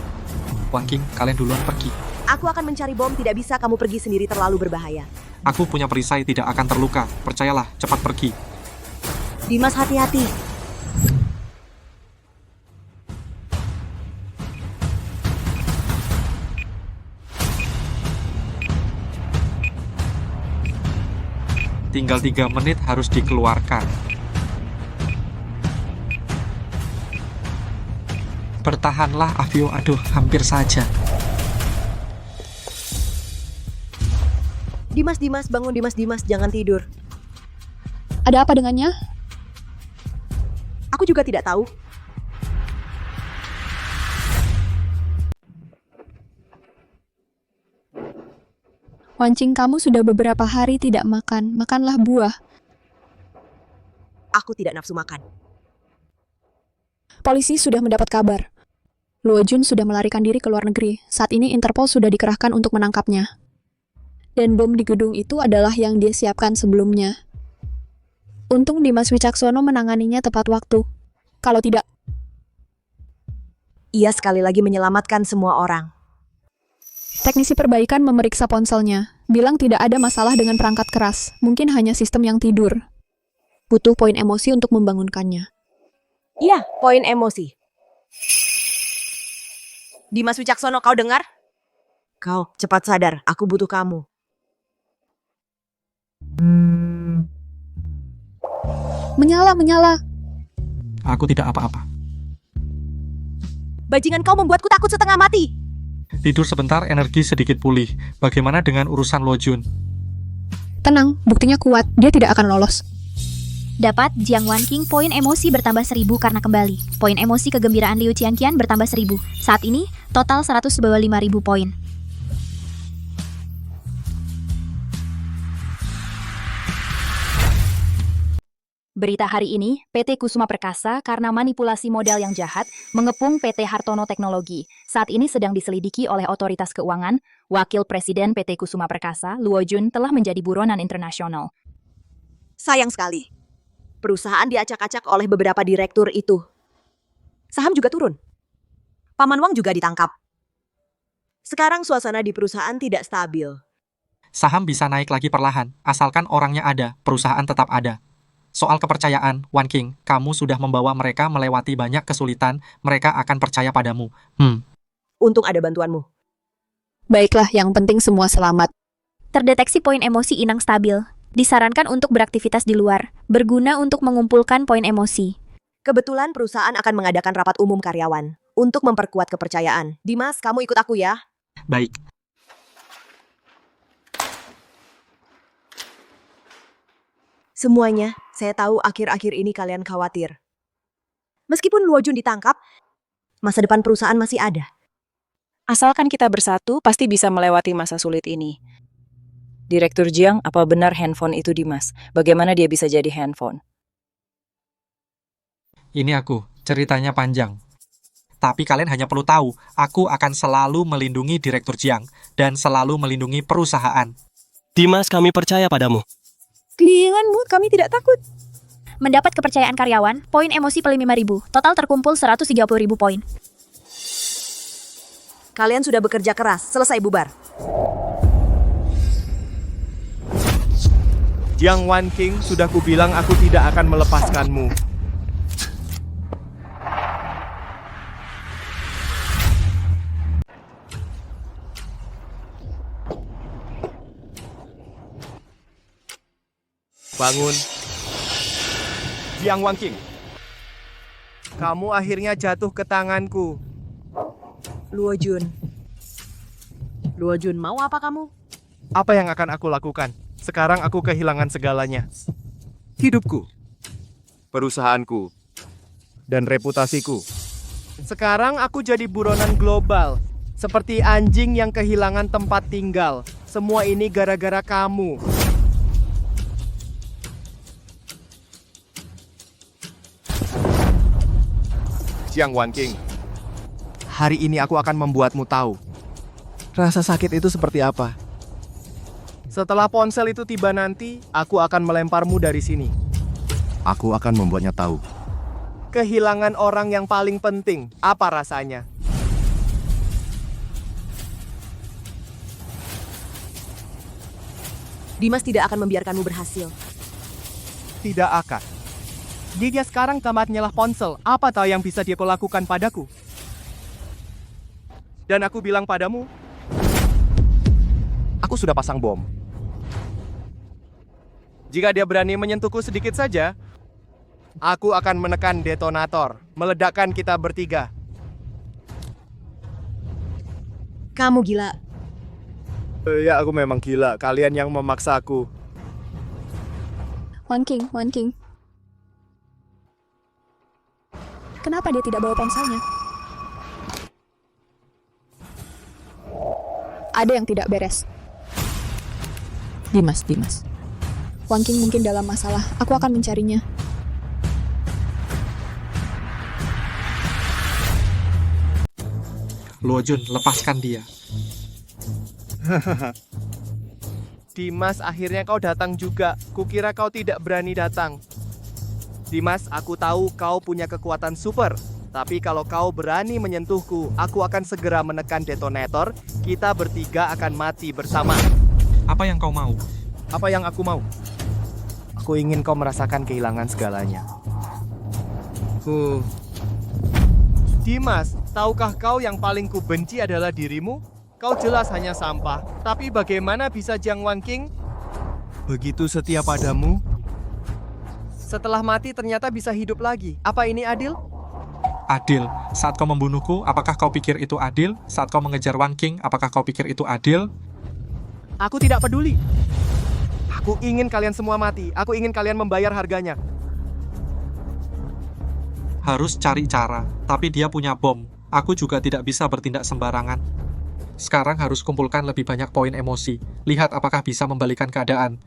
Wan King, kalian duluan pergi. Aku akan mencari bom, tidak bisa kamu pergi sendiri, terlalu berbahaya. Aku punya perisai, tidak akan terluka. Percayalah, cepat pergi. Dimas, hati-hati. Tinggal 3 menit harus dikeluarkan. Bertahanlah, Avio. Aduh, hampir saja. Dimas, bangun Dimas, jangan tidur. Ada apa dengannya? Aku juga tidak tahu. Wan King, kamu sudah beberapa hari tidak makan. Makanlah buah. Aku tidak nafsu makan. Polisi sudah mendapat kabar. Luojun sudah melarikan diri ke luar negeri. Saat ini Interpol sudah dikerahkan untuk menangkapnya. Dan bom di gedung itu adalah yang dia siapkan sebelumnya. Untung Dimas Wicaksono menanganinya tepat waktu. Kalau tidak, ia sekali lagi menyelamatkan semua orang. Teknisi perbaikan memeriksa ponselnya. Bilang tidak ada masalah dengan perangkat keras. Mungkin hanya sistem yang tidur. Butuh poin emosi untuk membangunkannya. Iya, poin emosi. Dimas Wicaksono, kau dengar? Kau, cepat sadar. Aku butuh kamu. Menyala. Aku tidak apa-apa. Bajingan, kau membuatku takut setengah mati. Tidur sebentar, energi sedikit pulih. Bagaimana dengan urusan Luojun? Tenang, buktinya kuat. Dia tidak akan lolos. Dapat Jiang Wan King, poin emosi bertambah 1.000 karena kembali. Poin emosi kegembiraan Liu Qianqian bertambah 1.000. Saat ini, total 125.000 poin. Berita hari ini, PT Kusuma Perkasa karena manipulasi modal yang jahat mengepung PT Hartono Teknologi. Saat ini sedang diselidiki oleh otoritas keuangan. Wakil Presiden PT Kusuma Perkasa, Luojun, telah menjadi buronan internasional. Sayang sekali. Perusahaan diacak-acak oleh beberapa direktur itu. Saham juga turun. Paman Wang juga ditangkap. Sekarang suasana di perusahaan tidak stabil. Saham bisa naik lagi perlahan, asalkan orangnya ada, perusahaan tetap ada. Soal kepercayaan, Wan King, kamu sudah membawa mereka melewati banyak kesulitan, mereka akan percaya padamu. Untung ada bantuanmu. Baiklah, yang penting semua selamat. Terdeteksi poin emosi inang stabil. Disarankan untuk beraktivitas di luar, berguna untuk mengumpulkan poin emosi. Kebetulan perusahaan akan mengadakan rapat umum karyawan. untuk memperkuat kepercayaan. Dimas, kamu ikut aku ya. Baik. Semuanya, saya tahu akhir-akhir ini kalian khawatir. Meskipun Luo Jun ditangkap, masa depan perusahaan masih ada. Asalkan kita bersatu, pasti bisa melewati masa sulit ini. Direktur Jiang, apa benar handphone itu Dimas? Bagaimana dia bisa jadi handphone? Ini aku, ceritanya panjang. Tapi kalian hanya perlu tahu, aku akan selalu melindungi Direktur Jiang dan selalu melindungi perusahaan. Dimas, kami percaya padamu. Keinginanmu, kami tidak takut. Mendapat kepercayaan karyawan, poin emosi per 5.000. Total terkumpul 130.000 poin. Kalian sudah bekerja keras, selesai bubar. Jiang Wanking, sudah kubilang aku tidak akan melepaskanmu. Bangun. Jiang Wanking. Kamu akhirnya jatuh ke tanganku. Luo Jun. Luo Jun, mau apa kamu? Apa yang akan aku lakukan? Sekarang aku kehilangan segalanya. Hidupku, perusahaanku, dan reputasiku. Sekarang aku jadi buronan global. Seperti anjing yang kehilangan tempat tinggal. Semua ini gara-gara kamu. Jiang Wanking, hari ini aku akan membuatmu tahu rasa sakit itu seperti apa. Setelah ponsel itu tiba nanti, aku akan melemparmu dari sini. Aku akan membuatnya tahu. Kehilangan orang yang paling penting, apa rasanya? Dimas tidak akan membiarkanmu berhasil. Tidak akan. Dia sekarang tamat nyelah ponsel. Apa tahu yang bisa dia lakukan padaku? Dan aku bilang padamu, aku sudah pasang bom. Jika dia berani menyentuhku sedikit saja, aku akan menekan detonator, meledakkan kita bertiga. Kamu gila. Ya, aku memang gila. Kalian yang memaksa aku. Wanking. Kenapa dia tidak bawa ponselnya? Ada yang tidak beres. Dimas. Wanking mungkin dalam masalah. Aku akan mencarinya. Luo Jun, lepaskan dia. Dimas, akhirnya kau datang juga. Kukira kau tidak berani datang. Dimas, aku tahu kau punya kekuatan super. Tapi kalau kau berani menyentuhku, aku akan segera menekan detonator. Kita bertiga akan mati bersama. Apa yang kau mau? Apa yang aku mau? Aku ingin kau merasakan kehilangan segalanya. Dimas, tahukah kau yang paling kubenci adalah dirimu? Kau jelas hanya sampah. Tapi bagaimana bisa Jiang Wanking begitu setia padamu? Setelah mati ternyata bisa hidup lagi. Apa ini adil? Adil. Saat kau membunuhku, apakah kau pikir itu adil? Saat kau mengejar Wanking, apakah kau pikir itu adil? Aku tidak peduli. Aku ingin kalian semua mati. Aku ingin kalian membayar harganya. Harus cari cara, tapi dia punya bom. Aku juga tidak bisa bertindak sembarangan. Sekarang harus kumpulkan lebih banyak poin emosi. Lihat apakah bisa membalikan keadaan.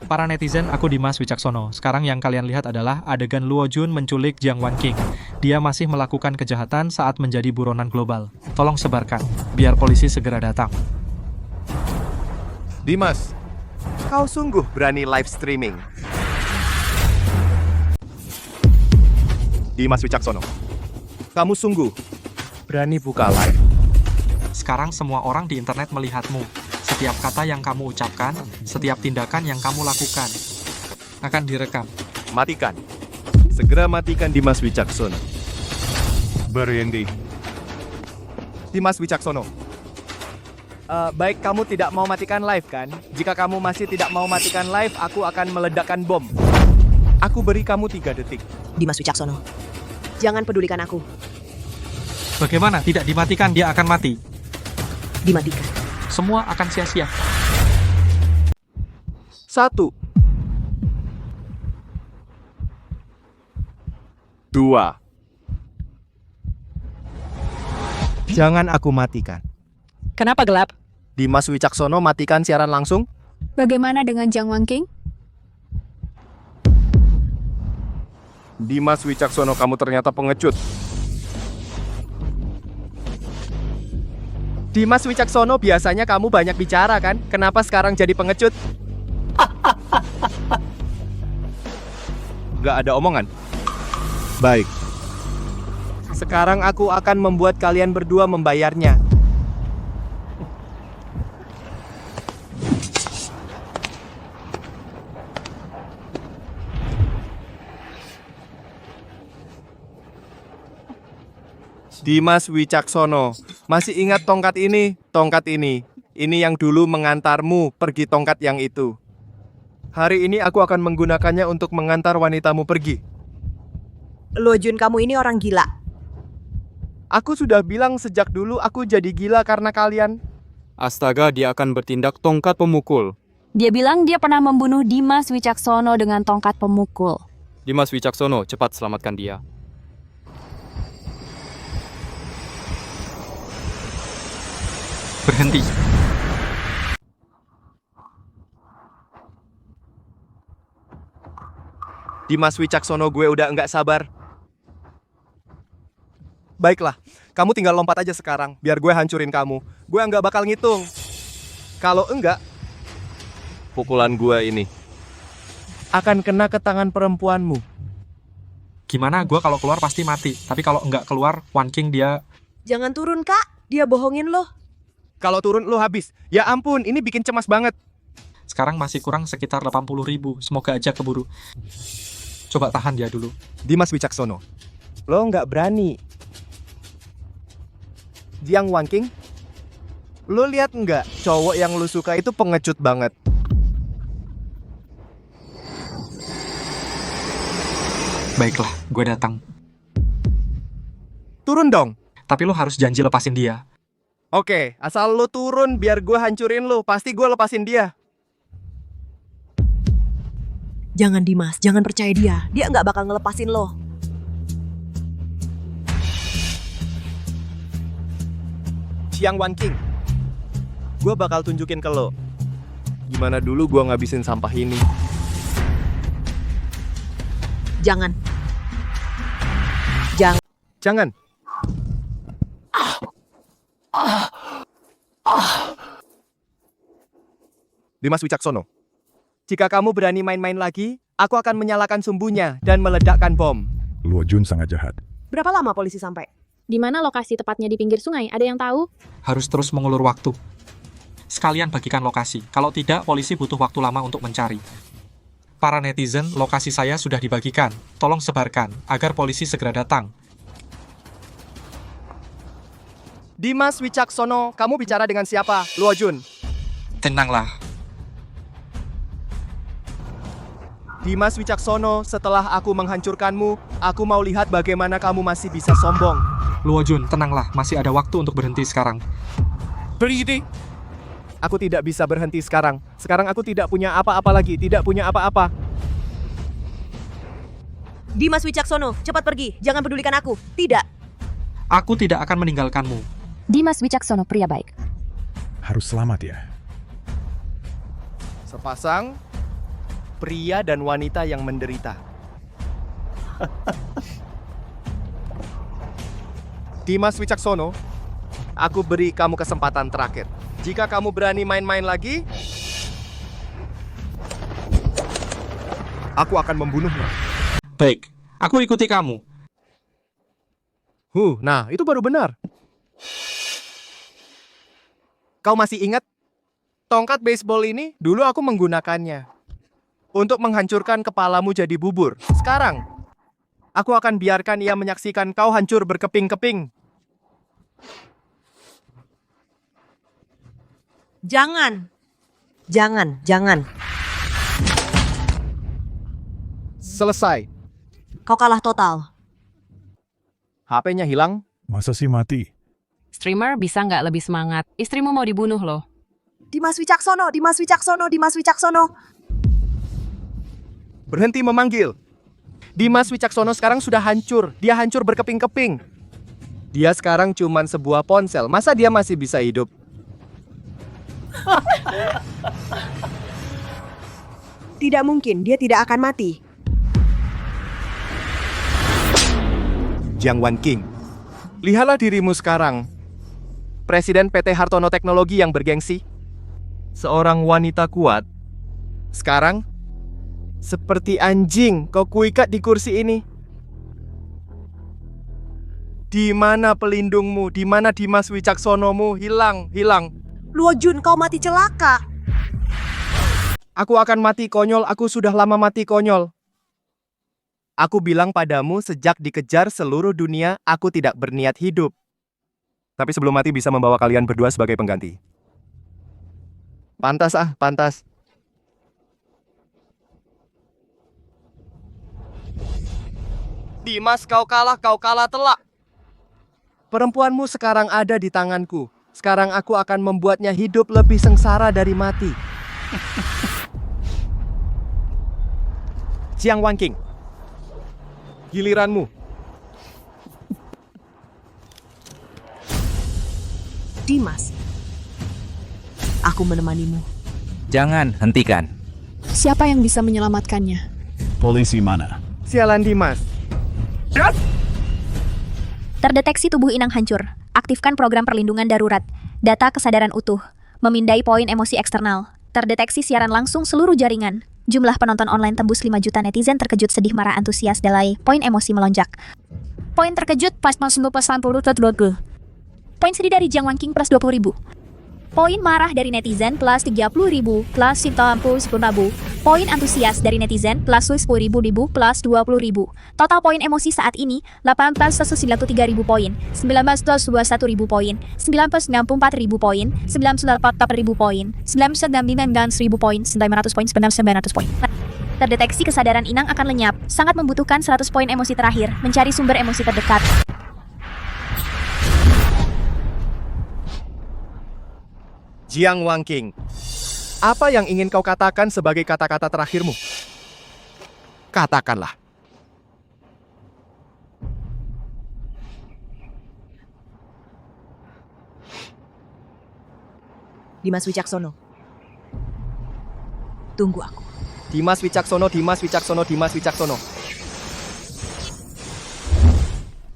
Para netizen, aku Dimas Wicaksono. Sekarang yang kalian lihat adalah adegan Luo Jun menculik Jiang Wanking. Dia masih melakukan kejahatan saat menjadi buronan global. Tolong sebarkan, biar polisi segera datang. Dimas, kau sungguh berani live streaming. Dimas Wicaksono, kamu sungguh berani buka live. Sekarang semua orang di internet melihatmu. Setiap kata yang kamu ucapkan, setiap tindakan yang kamu lakukan akan direkam. Matikan. Segera matikan Dimas Wicaksono. Berhenti. Dimas Wicaksono. Baik, kamu tidak mau matikan live kan? Jika kamu masih tidak mau matikan live, aku akan meledakkan bom. Aku beri kamu 3 detik. Dimas Wicaksono, jangan pedulikan aku. Bagaimana? Tidak dimatikan, dia akan mati. Dimatikan. Semua akan sia-sia. 1 2 Jangan aku matikan. Kenapa gelap? Dimas Wicaksono matikan siaran langsung. Bagaimana dengan Jiang Wanqing? Dimas Wicaksono, kamu ternyata pengecut. Dimas Wicaksono, biasanya kamu banyak bicara kan? Kenapa sekarang jadi pengecut? Gak ada omongan. Baik. Sekarang aku akan membuat kalian berdua membayarnya. Dimas Wicaksono, masih ingat tongkat ini? Tongkat ini. Ini yang dulu mengantarmu pergi tongkat yang itu. Hari ini aku akan menggunakannya untuk mengantar wanitamu pergi. Luo Jun, kamu ini orang gila. Aku sudah bilang sejak dulu aku jadi gila karena kalian. Astaga, dia akan bertindak tongkat pemukul. Dia bilang dia pernah membunuh Dimas Wicaksono dengan tongkat pemukul. Dimas Wicaksono, cepat selamatkan dia. Berhenti. Dimas Wicaksono, gue udah nggak sabar. Baiklah, kamu tinggal lompat aja sekarang, biar gue hancurin kamu. Gue nggak bakal ngitung. Kalau enggak, pukulan gue ini akan kena ke tangan perempuanmu. Gimana? Gue kalau keluar pasti mati. Tapi kalau nggak keluar, Wanqing dia... Jangan turun, Kak. Dia bohongin lo. Kalau turun lo habis. Ya ampun, ini bikin cemas banget. Sekarang masih kurang sekitar 80.000. Semoga aja keburu. Coba tahan dia dulu. Dimas Wicaksono, lo nggak berani. Jiang Wanqing, lo lihat nggak? Cowok yang lo suka itu pengecut banget. Baiklah, gue datang. Turun dong. Tapi lo harus janji lepasin dia. Oke, asal lo turun biar gue hancurin lo. Pasti gue lepasin dia. Jangan Dimas, jangan percaya dia. Dia nggak bakal ngelepasin lo. Jiang Wanqing, gue bakal tunjukin ke lo gimana dulu gue ngabisin sampah ini. Jangan. Jangan. Dimas Wicaksono, jika kamu berani main-main lagi, aku akan menyalakan sumbunya dan meledakkan bom. Luo Jun sangat jahat. Berapa lama polisi sampai? Di mana lokasi tepatnya di pinggir sungai? Ada yang tahu? Harus terus mengulur waktu. Sekalian bagikan lokasi. Kalau tidak, polisi butuh waktu lama untuk mencari. Para netizen, lokasi saya sudah dibagikan. Tolong sebarkan, agar polisi segera datang. Dimas Wicaksono, kamu bicara dengan siapa? Luo Jun. Tenanglah. Dimas Wicaksono, setelah aku menghancurkanmu, aku mau lihat bagaimana kamu masih bisa sombong. Luo Jun, tenanglah. Masih ada waktu untuk berhenti sekarang. Berhenti? Aku tidak bisa berhenti sekarang. Sekarang aku tidak punya apa-apa lagi. Tidak punya apa-apa. Dimas Wicaksono, cepat pergi. Jangan pedulikan aku. Tidak. Aku tidak akan meninggalkanmu. Dimas Wicaksono, pria baik. Harus selamat ya. Sepasang pria dan wanita yang menderita. Dimas Wicaksono, aku beri kamu kesempatan terakhir. Jika kamu berani main-main lagi, aku akan membunuhmu. Baik, aku ikuti kamu. Nah, itu baru benar. Kau masih ingat? Tongkat baseball ini dulu aku menggunakannya untuk menghancurkan kepalamu jadi bubur. Sekarang, aku akan biarkan ia menyaksikan kau hancur berkeping-keping. Jangan. Jangan. Selesai. Kau kalah total. HP-nya hilang. Masa sih mati? Streamer bisa nggak lebih semangat? Istrimu mau dibunuh loh. Dimas Wicaksono, Dimas Wicaksono, Dimas Wicaksono. Berhenti memanggil. Dimas Wicaksono sekarang sudah hancur. Dia hancur berkeping-keping. Dia sekarang cuman sebuah ponsel. Masa dia masih bisa hidup? Tidak mungkin, dia tidak akan mati. Jiang Wanqing, lihatlah dirimu sekarang. Presiden PT Hartono Teknologi yang bergengsi. Seorang wanita kuat. Sekarang, seperti anjing kau kuikat di kursi ini. Di mana pelindungmu? Di mana Dimas Wicaksonomu? Hilang, hilang. Luo Jun, kau mati celaka. Aku akan mati konyol, aku sudah lama mati konyol. Aku bilang padamu sejak dikejar seluruh dunia, aku tidak berniat hidup. Tapi sebelum mati bisa membawa kalian berdua sebagai pengganti. Pantas pantas. Dimas, kau kalah telak. Perempuanmu sekarang ada di tanganku. Sekarang aku akan membuatnya hidup lebih sengsara dari mati. Jiang Wanqing, giliranmu. Dimas, aku menemanimu. Jangan, hentikan. Siapa yang bisa menyelamatkannya? Polisi mana? Sialan Dimas. Terdeteksi tubuh Inang hancur. Aktifkan program perlindungan darurat. Data kesadaran utuh. Memindai poin emosi eksternal. Terdeteksi siaran langsung seluruh jaringan. Jumlah penonton online tembus 5 juta netizen terkejut sedih marah antusias dalai. Poin emosi melonjak. Poin terkejut pas masuk pesan puluh. Poin sedih dari Jiang Wanqing plus 20.000. Poin marah dari netizen plus 30.000 plus 10.000. Poin antusias dari netizen plus 10.000 plus 20.000. Total poin emosi saat ini 18.193.000 poin, 19.21.000 poin, 19.94.000 poin, 98.000 poin, 99.1.000 poin, 900 poin, 900 poin. Terdeteksi kesadaran Inang akan lenyap. Sangat membutuhkan 100 poin emosi terakhir. Mencari sumber emosi terdekat. Jiang Wanqing, apa yang ingin kau katakan sebagai kata-kata terakhirmu? Katakanlah. Dimas Wicaksono, tunggu aku. Dimas Wicaksono, Dimas Wicaksono, Dimas Wicaksono.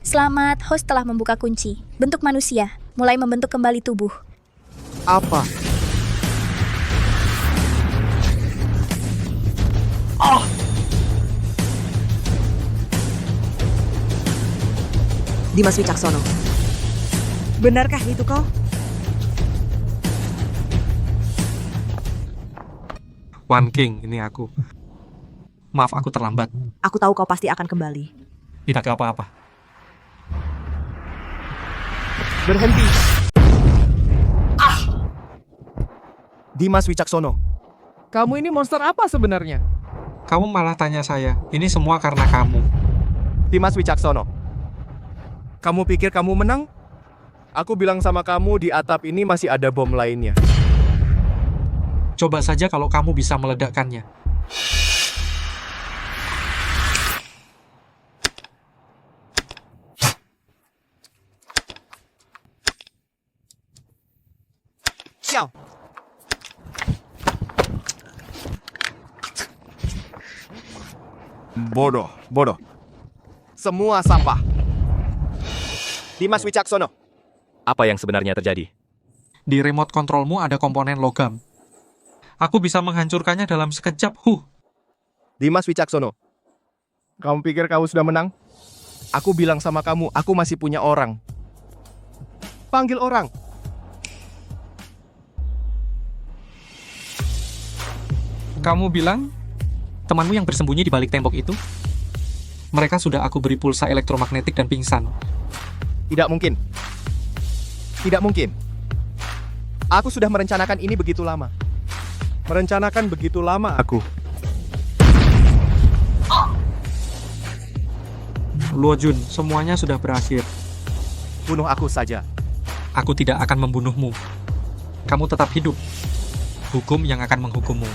Selamat, host telah membuka kunci. Bentuk manusia, mulai membentuk kembali tubuh. Apa? Dimas Wicaksono, benarkah itu kau? Wanqing, ini aku. Maaf aku terlambat. Aku tahu kau pasti akan kembali. Tidak apa-apa. Berhenti. Dimas Wicaksono, kamu ini monster apa sebenarnya? Kamu malah tanya saya. Ini semua karena kamu. Dimas Wicaksono, kamu pikir kamu menang? Aku bilang sama kamu di atap ini masih ada bom lainnya. Coba saja kalau kamu bisa meledakkannya. Ciao. Bodoh. Semua sampah. Dimas Wicaksono, apa yang sebenarnya terjadi? Di remote kontrolmu ada komponen logam. Aku bisa menghancurkannya dalam sekejap. Dimas Wicaksono, kamu pikir kamu sudah menang? Aku bilang sama kamu, aku masih punya orang. Panggil orang. Kamu bilang temanmu yang bersembunyi di balik tembok itu? Mereka sudah aku beri pulsa elektromagnetik dan pingsan. Tidak mungkin. Tidak mungkin. Aku sudah merencanakan ini begitu lama. Merencanakan begitu lama aku. Luo Jun, semuanya sudah berakhir. bunuh aku saja. Aku tidak akan membunuhmu. Kamu tetap hidup. Hukum yang akan menghukummu.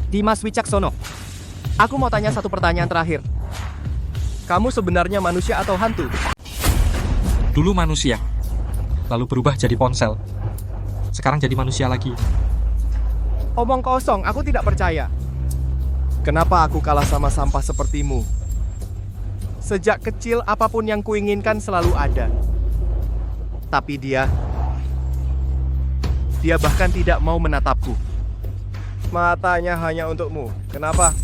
Dimas Wicaksono, aku mau tanya satu pertanyaan terakhir. Kamu sebenarnya manusia atau hantu? Dulu manusia, lalu berubah jadi ponsel. Sekarang jadi manusia lagi. Omong kosong, aku tidak percaya. Kenapa aku kalah sama sampah sepertimu? Sejak kecil, apapun yang kuinginkan selalu ada. Tapi dia bahkan tidak mau menatapku. Matanya hanya untukmu. Kenapa?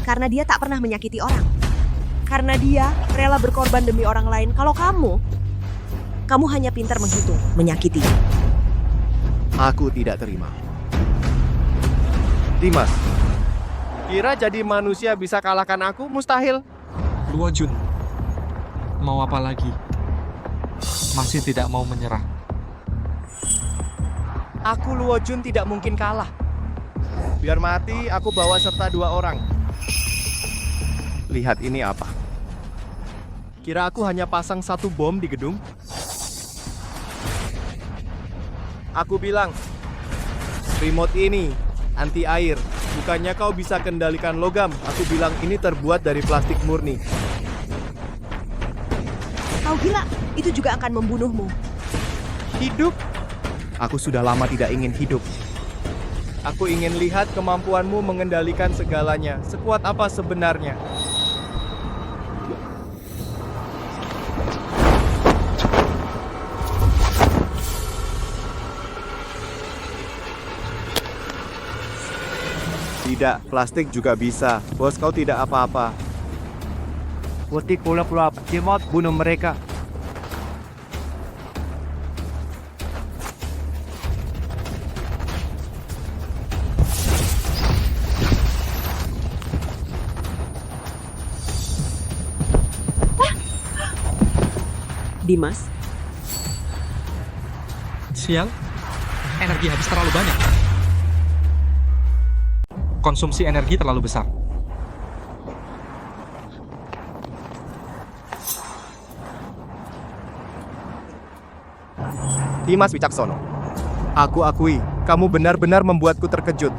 Karena dia tak pernah menyakiti orang. Karena dia rela berkorban demi orang lain. Kalau kamu hanya pintar menghitung, menyakiti. Aku tidak terima. Dimas, kira jadi manusia bisa kalahkan aku? Mustahil. Luo Jun, mau apa lagi? Masih tidak mau menyerah. Aku Luo Jun tidak mungkin kalah. Biar mati, aku bawa serta 2 orang. Lihat ini apa? Kira aku hanya pasang 1 bom di gedung? Aku bilang, remote ini anti air. Bukannya kau bisa kendalikan logam. Aku bilang ini terbuat dari plastik murni. Kau gila, itu juga akan membunuhmu. Hidup? Aku sudah lama tidak ingin hidup. Aku ingin lihat kemampuanmu mengendalikan segalanya. Sekuat apa sebenarnya? Tidak, plastik juga bisa. Bos, kau tidak apa-apa. Putik pula-pula, Cimot, bunuh mereka. Dimas, Sial, energi habis terlalu banyak. Konsumsi energi terlalu besar. Dimas Wicaksono, aku akui, kamu benar-benar membuatku terkejut.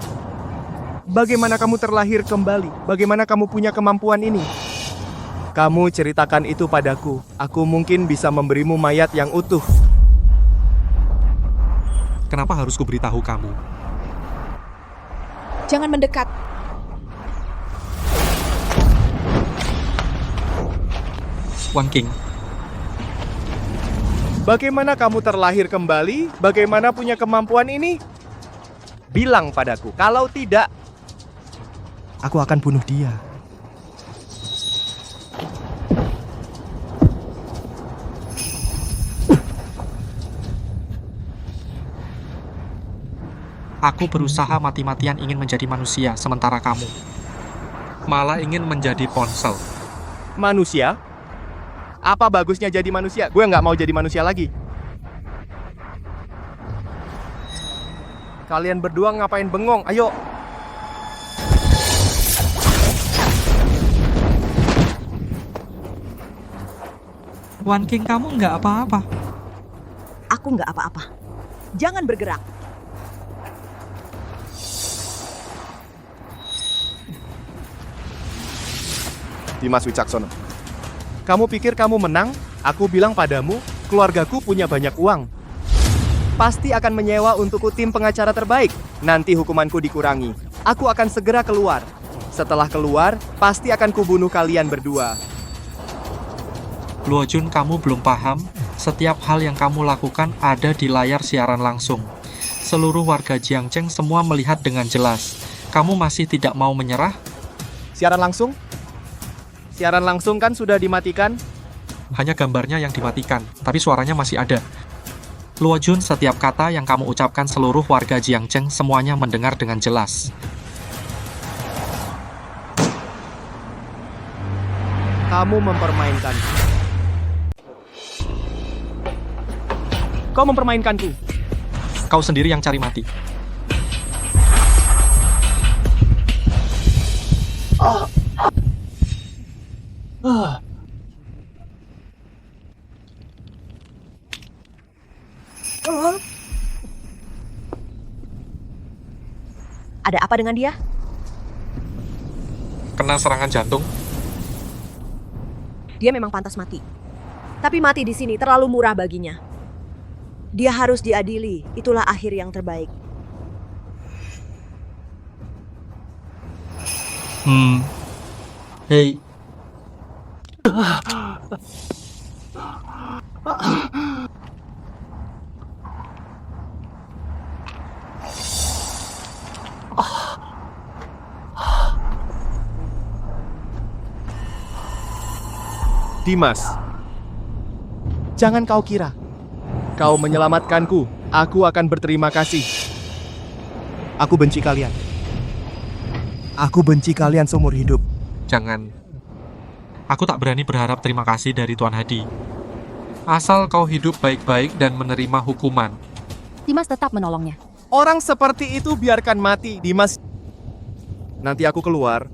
Bagaimana kamu terlahir kembali? Bagaimana kamu punya kemampuan ini? Kamu ceritakan itu padaku. Aku mungkin bisa memberimu mayat yang utuh. Kenapa harus kuberitahu kamu? jangan mendekat. Wan King. Bagaimana kamu terlahir kembali? Bagaimana punya kemampuan ini? Bilang padaku, kalau tidak, aku akan bunuh dia. Aku berusaha mati-matian ingin menjadi manusia, sementara kamu malah ingin menjadi ponsel. Manusia? Apa bagusnya jadi manusia? Gue nggak mau jadi manusia lagi. Kalian berdua ngapain bengong? Ayo. Wan King, kamu nggak apa-apa. Aku nggak apa-apa. Jangan bergerak. Dimas Wicaksono, kamu pikir kamu menang? Aku bilang padamu, keluargaku punya banyak uang. Pasti akan menyewa untukku tim pengacara terbaik. Nanti hukumanku dikurangi. Aku akan segera keluar. Setelah keluar, pasti akan kubunuh kalian berdua. Luo Jun, kamu belum paham. Setiap hal yang kamu lakukan ada di layar siaran langsung. Seluruh warga Jiangcheng semua melihat dengan jelas. Kamu masih tidak mau menyerah? Siaran langsung? Siaran langsung kan sudah dimatikan? Hanya gambarnya yang dimatikan, tapi suaranya masih ada. Luo Jun, setiap kata yang kamu ucapkan seluruh warga Jiangcheng semuanya mendengar dengan jelas. Kamu mempermainkan. Kau mempermainkanku. Kau sendiri yang cari mati. Ada apa dengan dia? Kena serangan jantung. Dia memang pantas mati. Tapi mati di sini terlalu murah baginya. Dia harus diadili. Itulah akhir yang terbaik. Hei. Dimas, jangan kau kira kau menyelamatkanku. Aku akan berterima kasih. Aku benci kalian. Aku benci kalian seumur hidup. Jangan. Aku tak berani berharap terima kasih dari Tuan Hadi. Asal kau hidup baik-baik dan menerima hukuman. Dimas tetap menolongnya. Orang seperti itu biarkan mati, Dimas. Nanti aku keluar,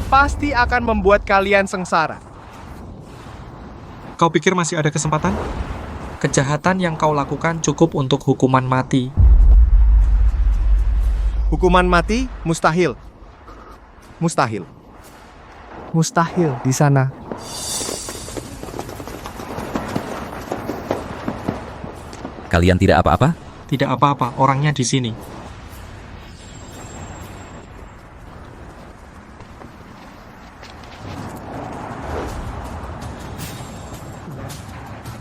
pasti akan membuat kalian sengsara. Kau pikir masih ada kesempatan? Kejahatan yang kau lakukan cukup untuk hukuman mati. Hukuman mati mustahil. Mustahil. Mustahil di sana. Kalian tidak apa-apa? Tidak apa-apa, orangnya di sini.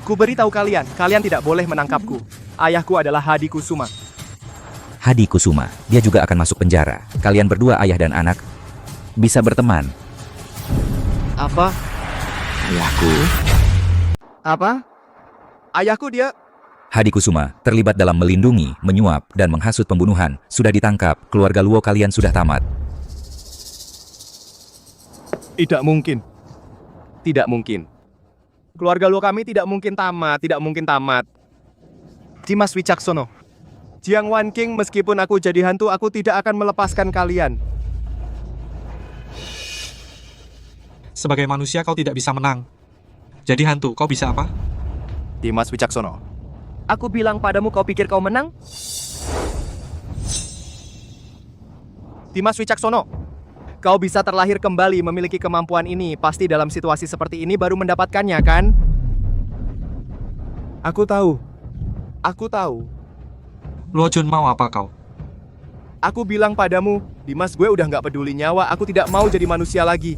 Ku beritahu kalian, kalian tidak boleh menangkapku. Ayahku adalah Hadi Kusuma. Hadi Kusuma, dia juga akan masuk penjara. Kalian berdua, ayah dan anak, bisa berteman. Apa? Ayahku. Apa? Ayahku dia... Hadi Kusuma terlibat dalam melindungi, menyuap, dan menghasut pembunuhan. Sudah ditangkap, keluarga Luo kalian sudah tamat. Tidak mungkin. Tidak mungkin. Keluarga Luo kami tidak mungkin tamat. Dimas Wicaksono. Jiang Wanking, meskipun aku jadi hantu, aku tidak akan melepaskan kalian. Sebagai manusia kau tidak bisa menang. Jadi hantu, kau bisa apa? Dimas Wicaksono. Aku bilang padamu, kau pikir kau menang? Dimas Wicaksono. Kau bisa terlahir kembali memiliki kemampuan ini. Pasti dalam situasi seperti ini baru mendapatkannya, kan? Aku tahu. Aku tahu. Luo Jun mau apa kau? Aku bilang padamu, Dimas, gue udah nggak peduli nyawa. Aku tidak mau jadi manusia lagi.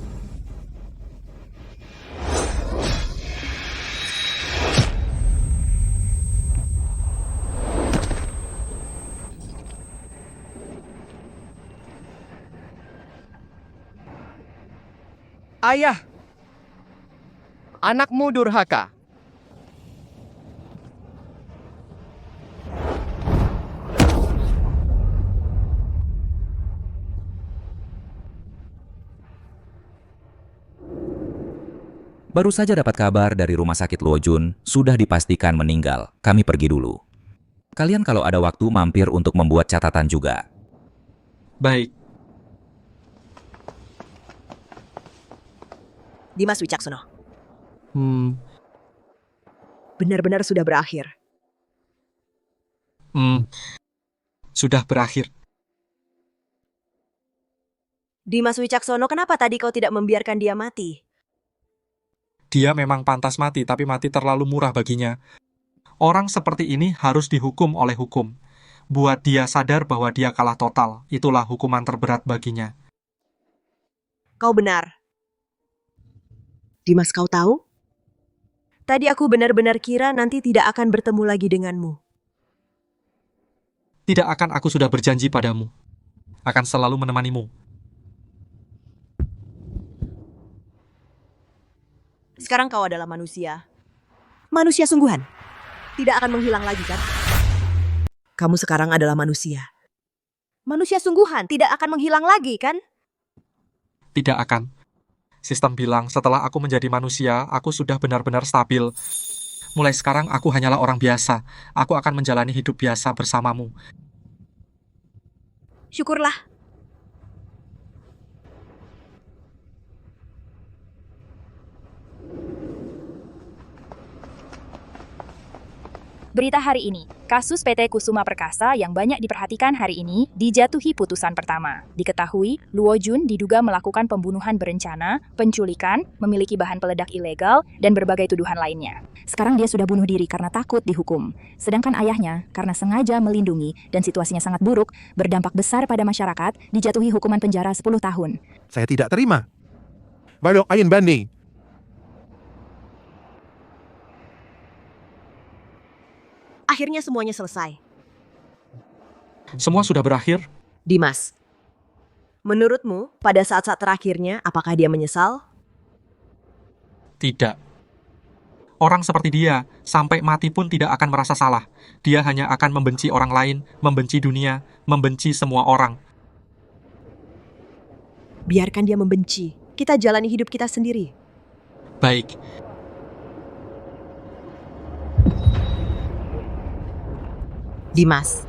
Ayah, anakmu durhaka. Baru saja dapat kabar dari rumah sakit Luo Jun, sudah dipastikan meninggal. Kami pergi dulu. Kalian kalau ada waktu mampir untuk membuat catatan juga. Baik. Dimas Wicaksono. Benar-benar sudah berakhir. Sudah berakhir. Dimas Wicaksono, kenapa tadi kau tidak membiarkan dia mati? Dia memang pantas mati, tapi mati terlalu murah baginya. Orang seperti ini harus dihukum oleh hukum. Buat dia sadar bahwa dia kalah total. Itulah hukuman terberat baginya. Kau benar. Dimas, kau tahu? Tadi aku benar-benar kira nanti tidak akan bertemu lagi denganmu. Tidak akan, aku sudah berjanji padamu. Akan selalu menemanimu. Sekarang kau adalah manusia. Manusia sungguhan. Tidak akan menghilang lagi, kan? Kamu sekarang adalah manusia. Manusia sungguhan tidak akan menghilang lagi, kan? Tidak akan. Sistem bilang setelah aku menjadi manusia, aku sudah benar-benar stabil. Mulai sekarang aku hanyalah orang biasa. Aku akan menjalani hidup biasa bersamamu. Syukurlah. Berita hari ini, kasus PT Kusuma Perkasa yang banyak diperhatikan hari ini dijatuhi putusan pertama. Diketahui, Luo Jun diduga melakukan pembunuhan berencana, penculikan, memiliki bahan peledak ilegal, dan berbagai tuduhan lainnya. Sekarang dia sudah bunuh diri karena takut dihukum. Sedangkan ayahnya, karena sengaja melindungi dan situasinya sangat buruk, berdampak besar pada masyarakat, dijatuhi hukuman penjara 10 tahun. Saya tidak terima. Balok Ayin Bani. Akhirnya semuanya selesai. Semua sudah berakhir. Dimas, menurutmu pada saat-saat terakhirnya apakah dia menyesal? Tidak. Orang seperti dia, sampai mati pun tidak akan merasa salah. Dia hanya akan membenci orang lain, membenci dunia, membenci semua orang. Biarkan dia membenci. Kita jalani hidup kita sendiri. Baik. Dimas.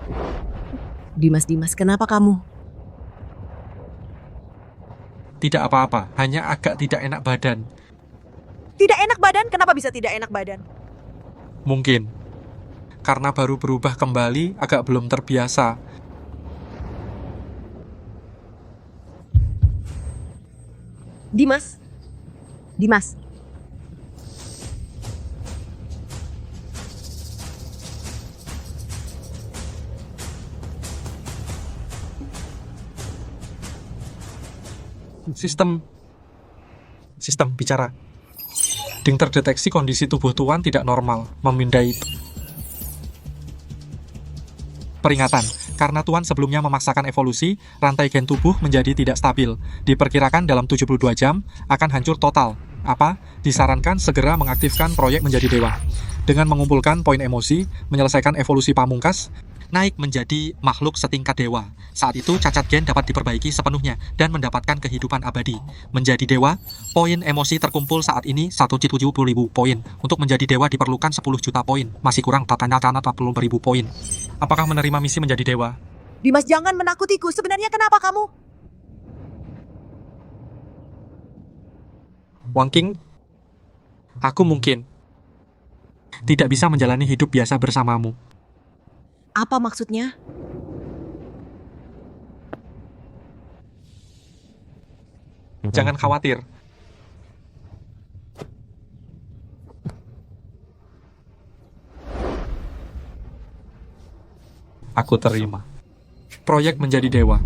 Dimas, kenapa kamu? Tidak apa-apa, hanya agak tidak enak badan. Tidak enak badan? Kenapa bisa tidak enak badan? Mungkin. Karena baru berubah kembali, agak belum terbiasa. Dimas. Sistem bicara. Ding terdeteksi kondisi tubuh Tuan tidak normal, memindai. Peringatan, karena Tuan sebelumnya memaksakan evolusi, rantai gen tubuh menjadi tidak stabil. Diperkirakan dalam 72 jam akan hancur total. Disarankan segera mengaktifkan proyek menjadi dewa. Dengan mengumpulkan poin emosi, menyelesaikan evolusi pamungkas, naik menjadi makhluk setingkat dewa. Saat itu cacat gen dapat diperbaiki sepenuhnya dan mendapatkan kehidupan abadi. Menjadi dewa, poin emosi terkumpul saat ini 170.000 poin. Untuk menjadi dewa diperlukan 10 juta poin. Masih kurang 40.000 poin. Apakah menerima misi menjadi dewa? Dimas, jangan menakutiku. Sebenarnya kenapa kamu? Wang King, aku mungkin tidak bisa menjalani hidup biasa bersamamu. Apa maksudnya? Jangan khawatir. Aku terima. Proyek menjadi dewa.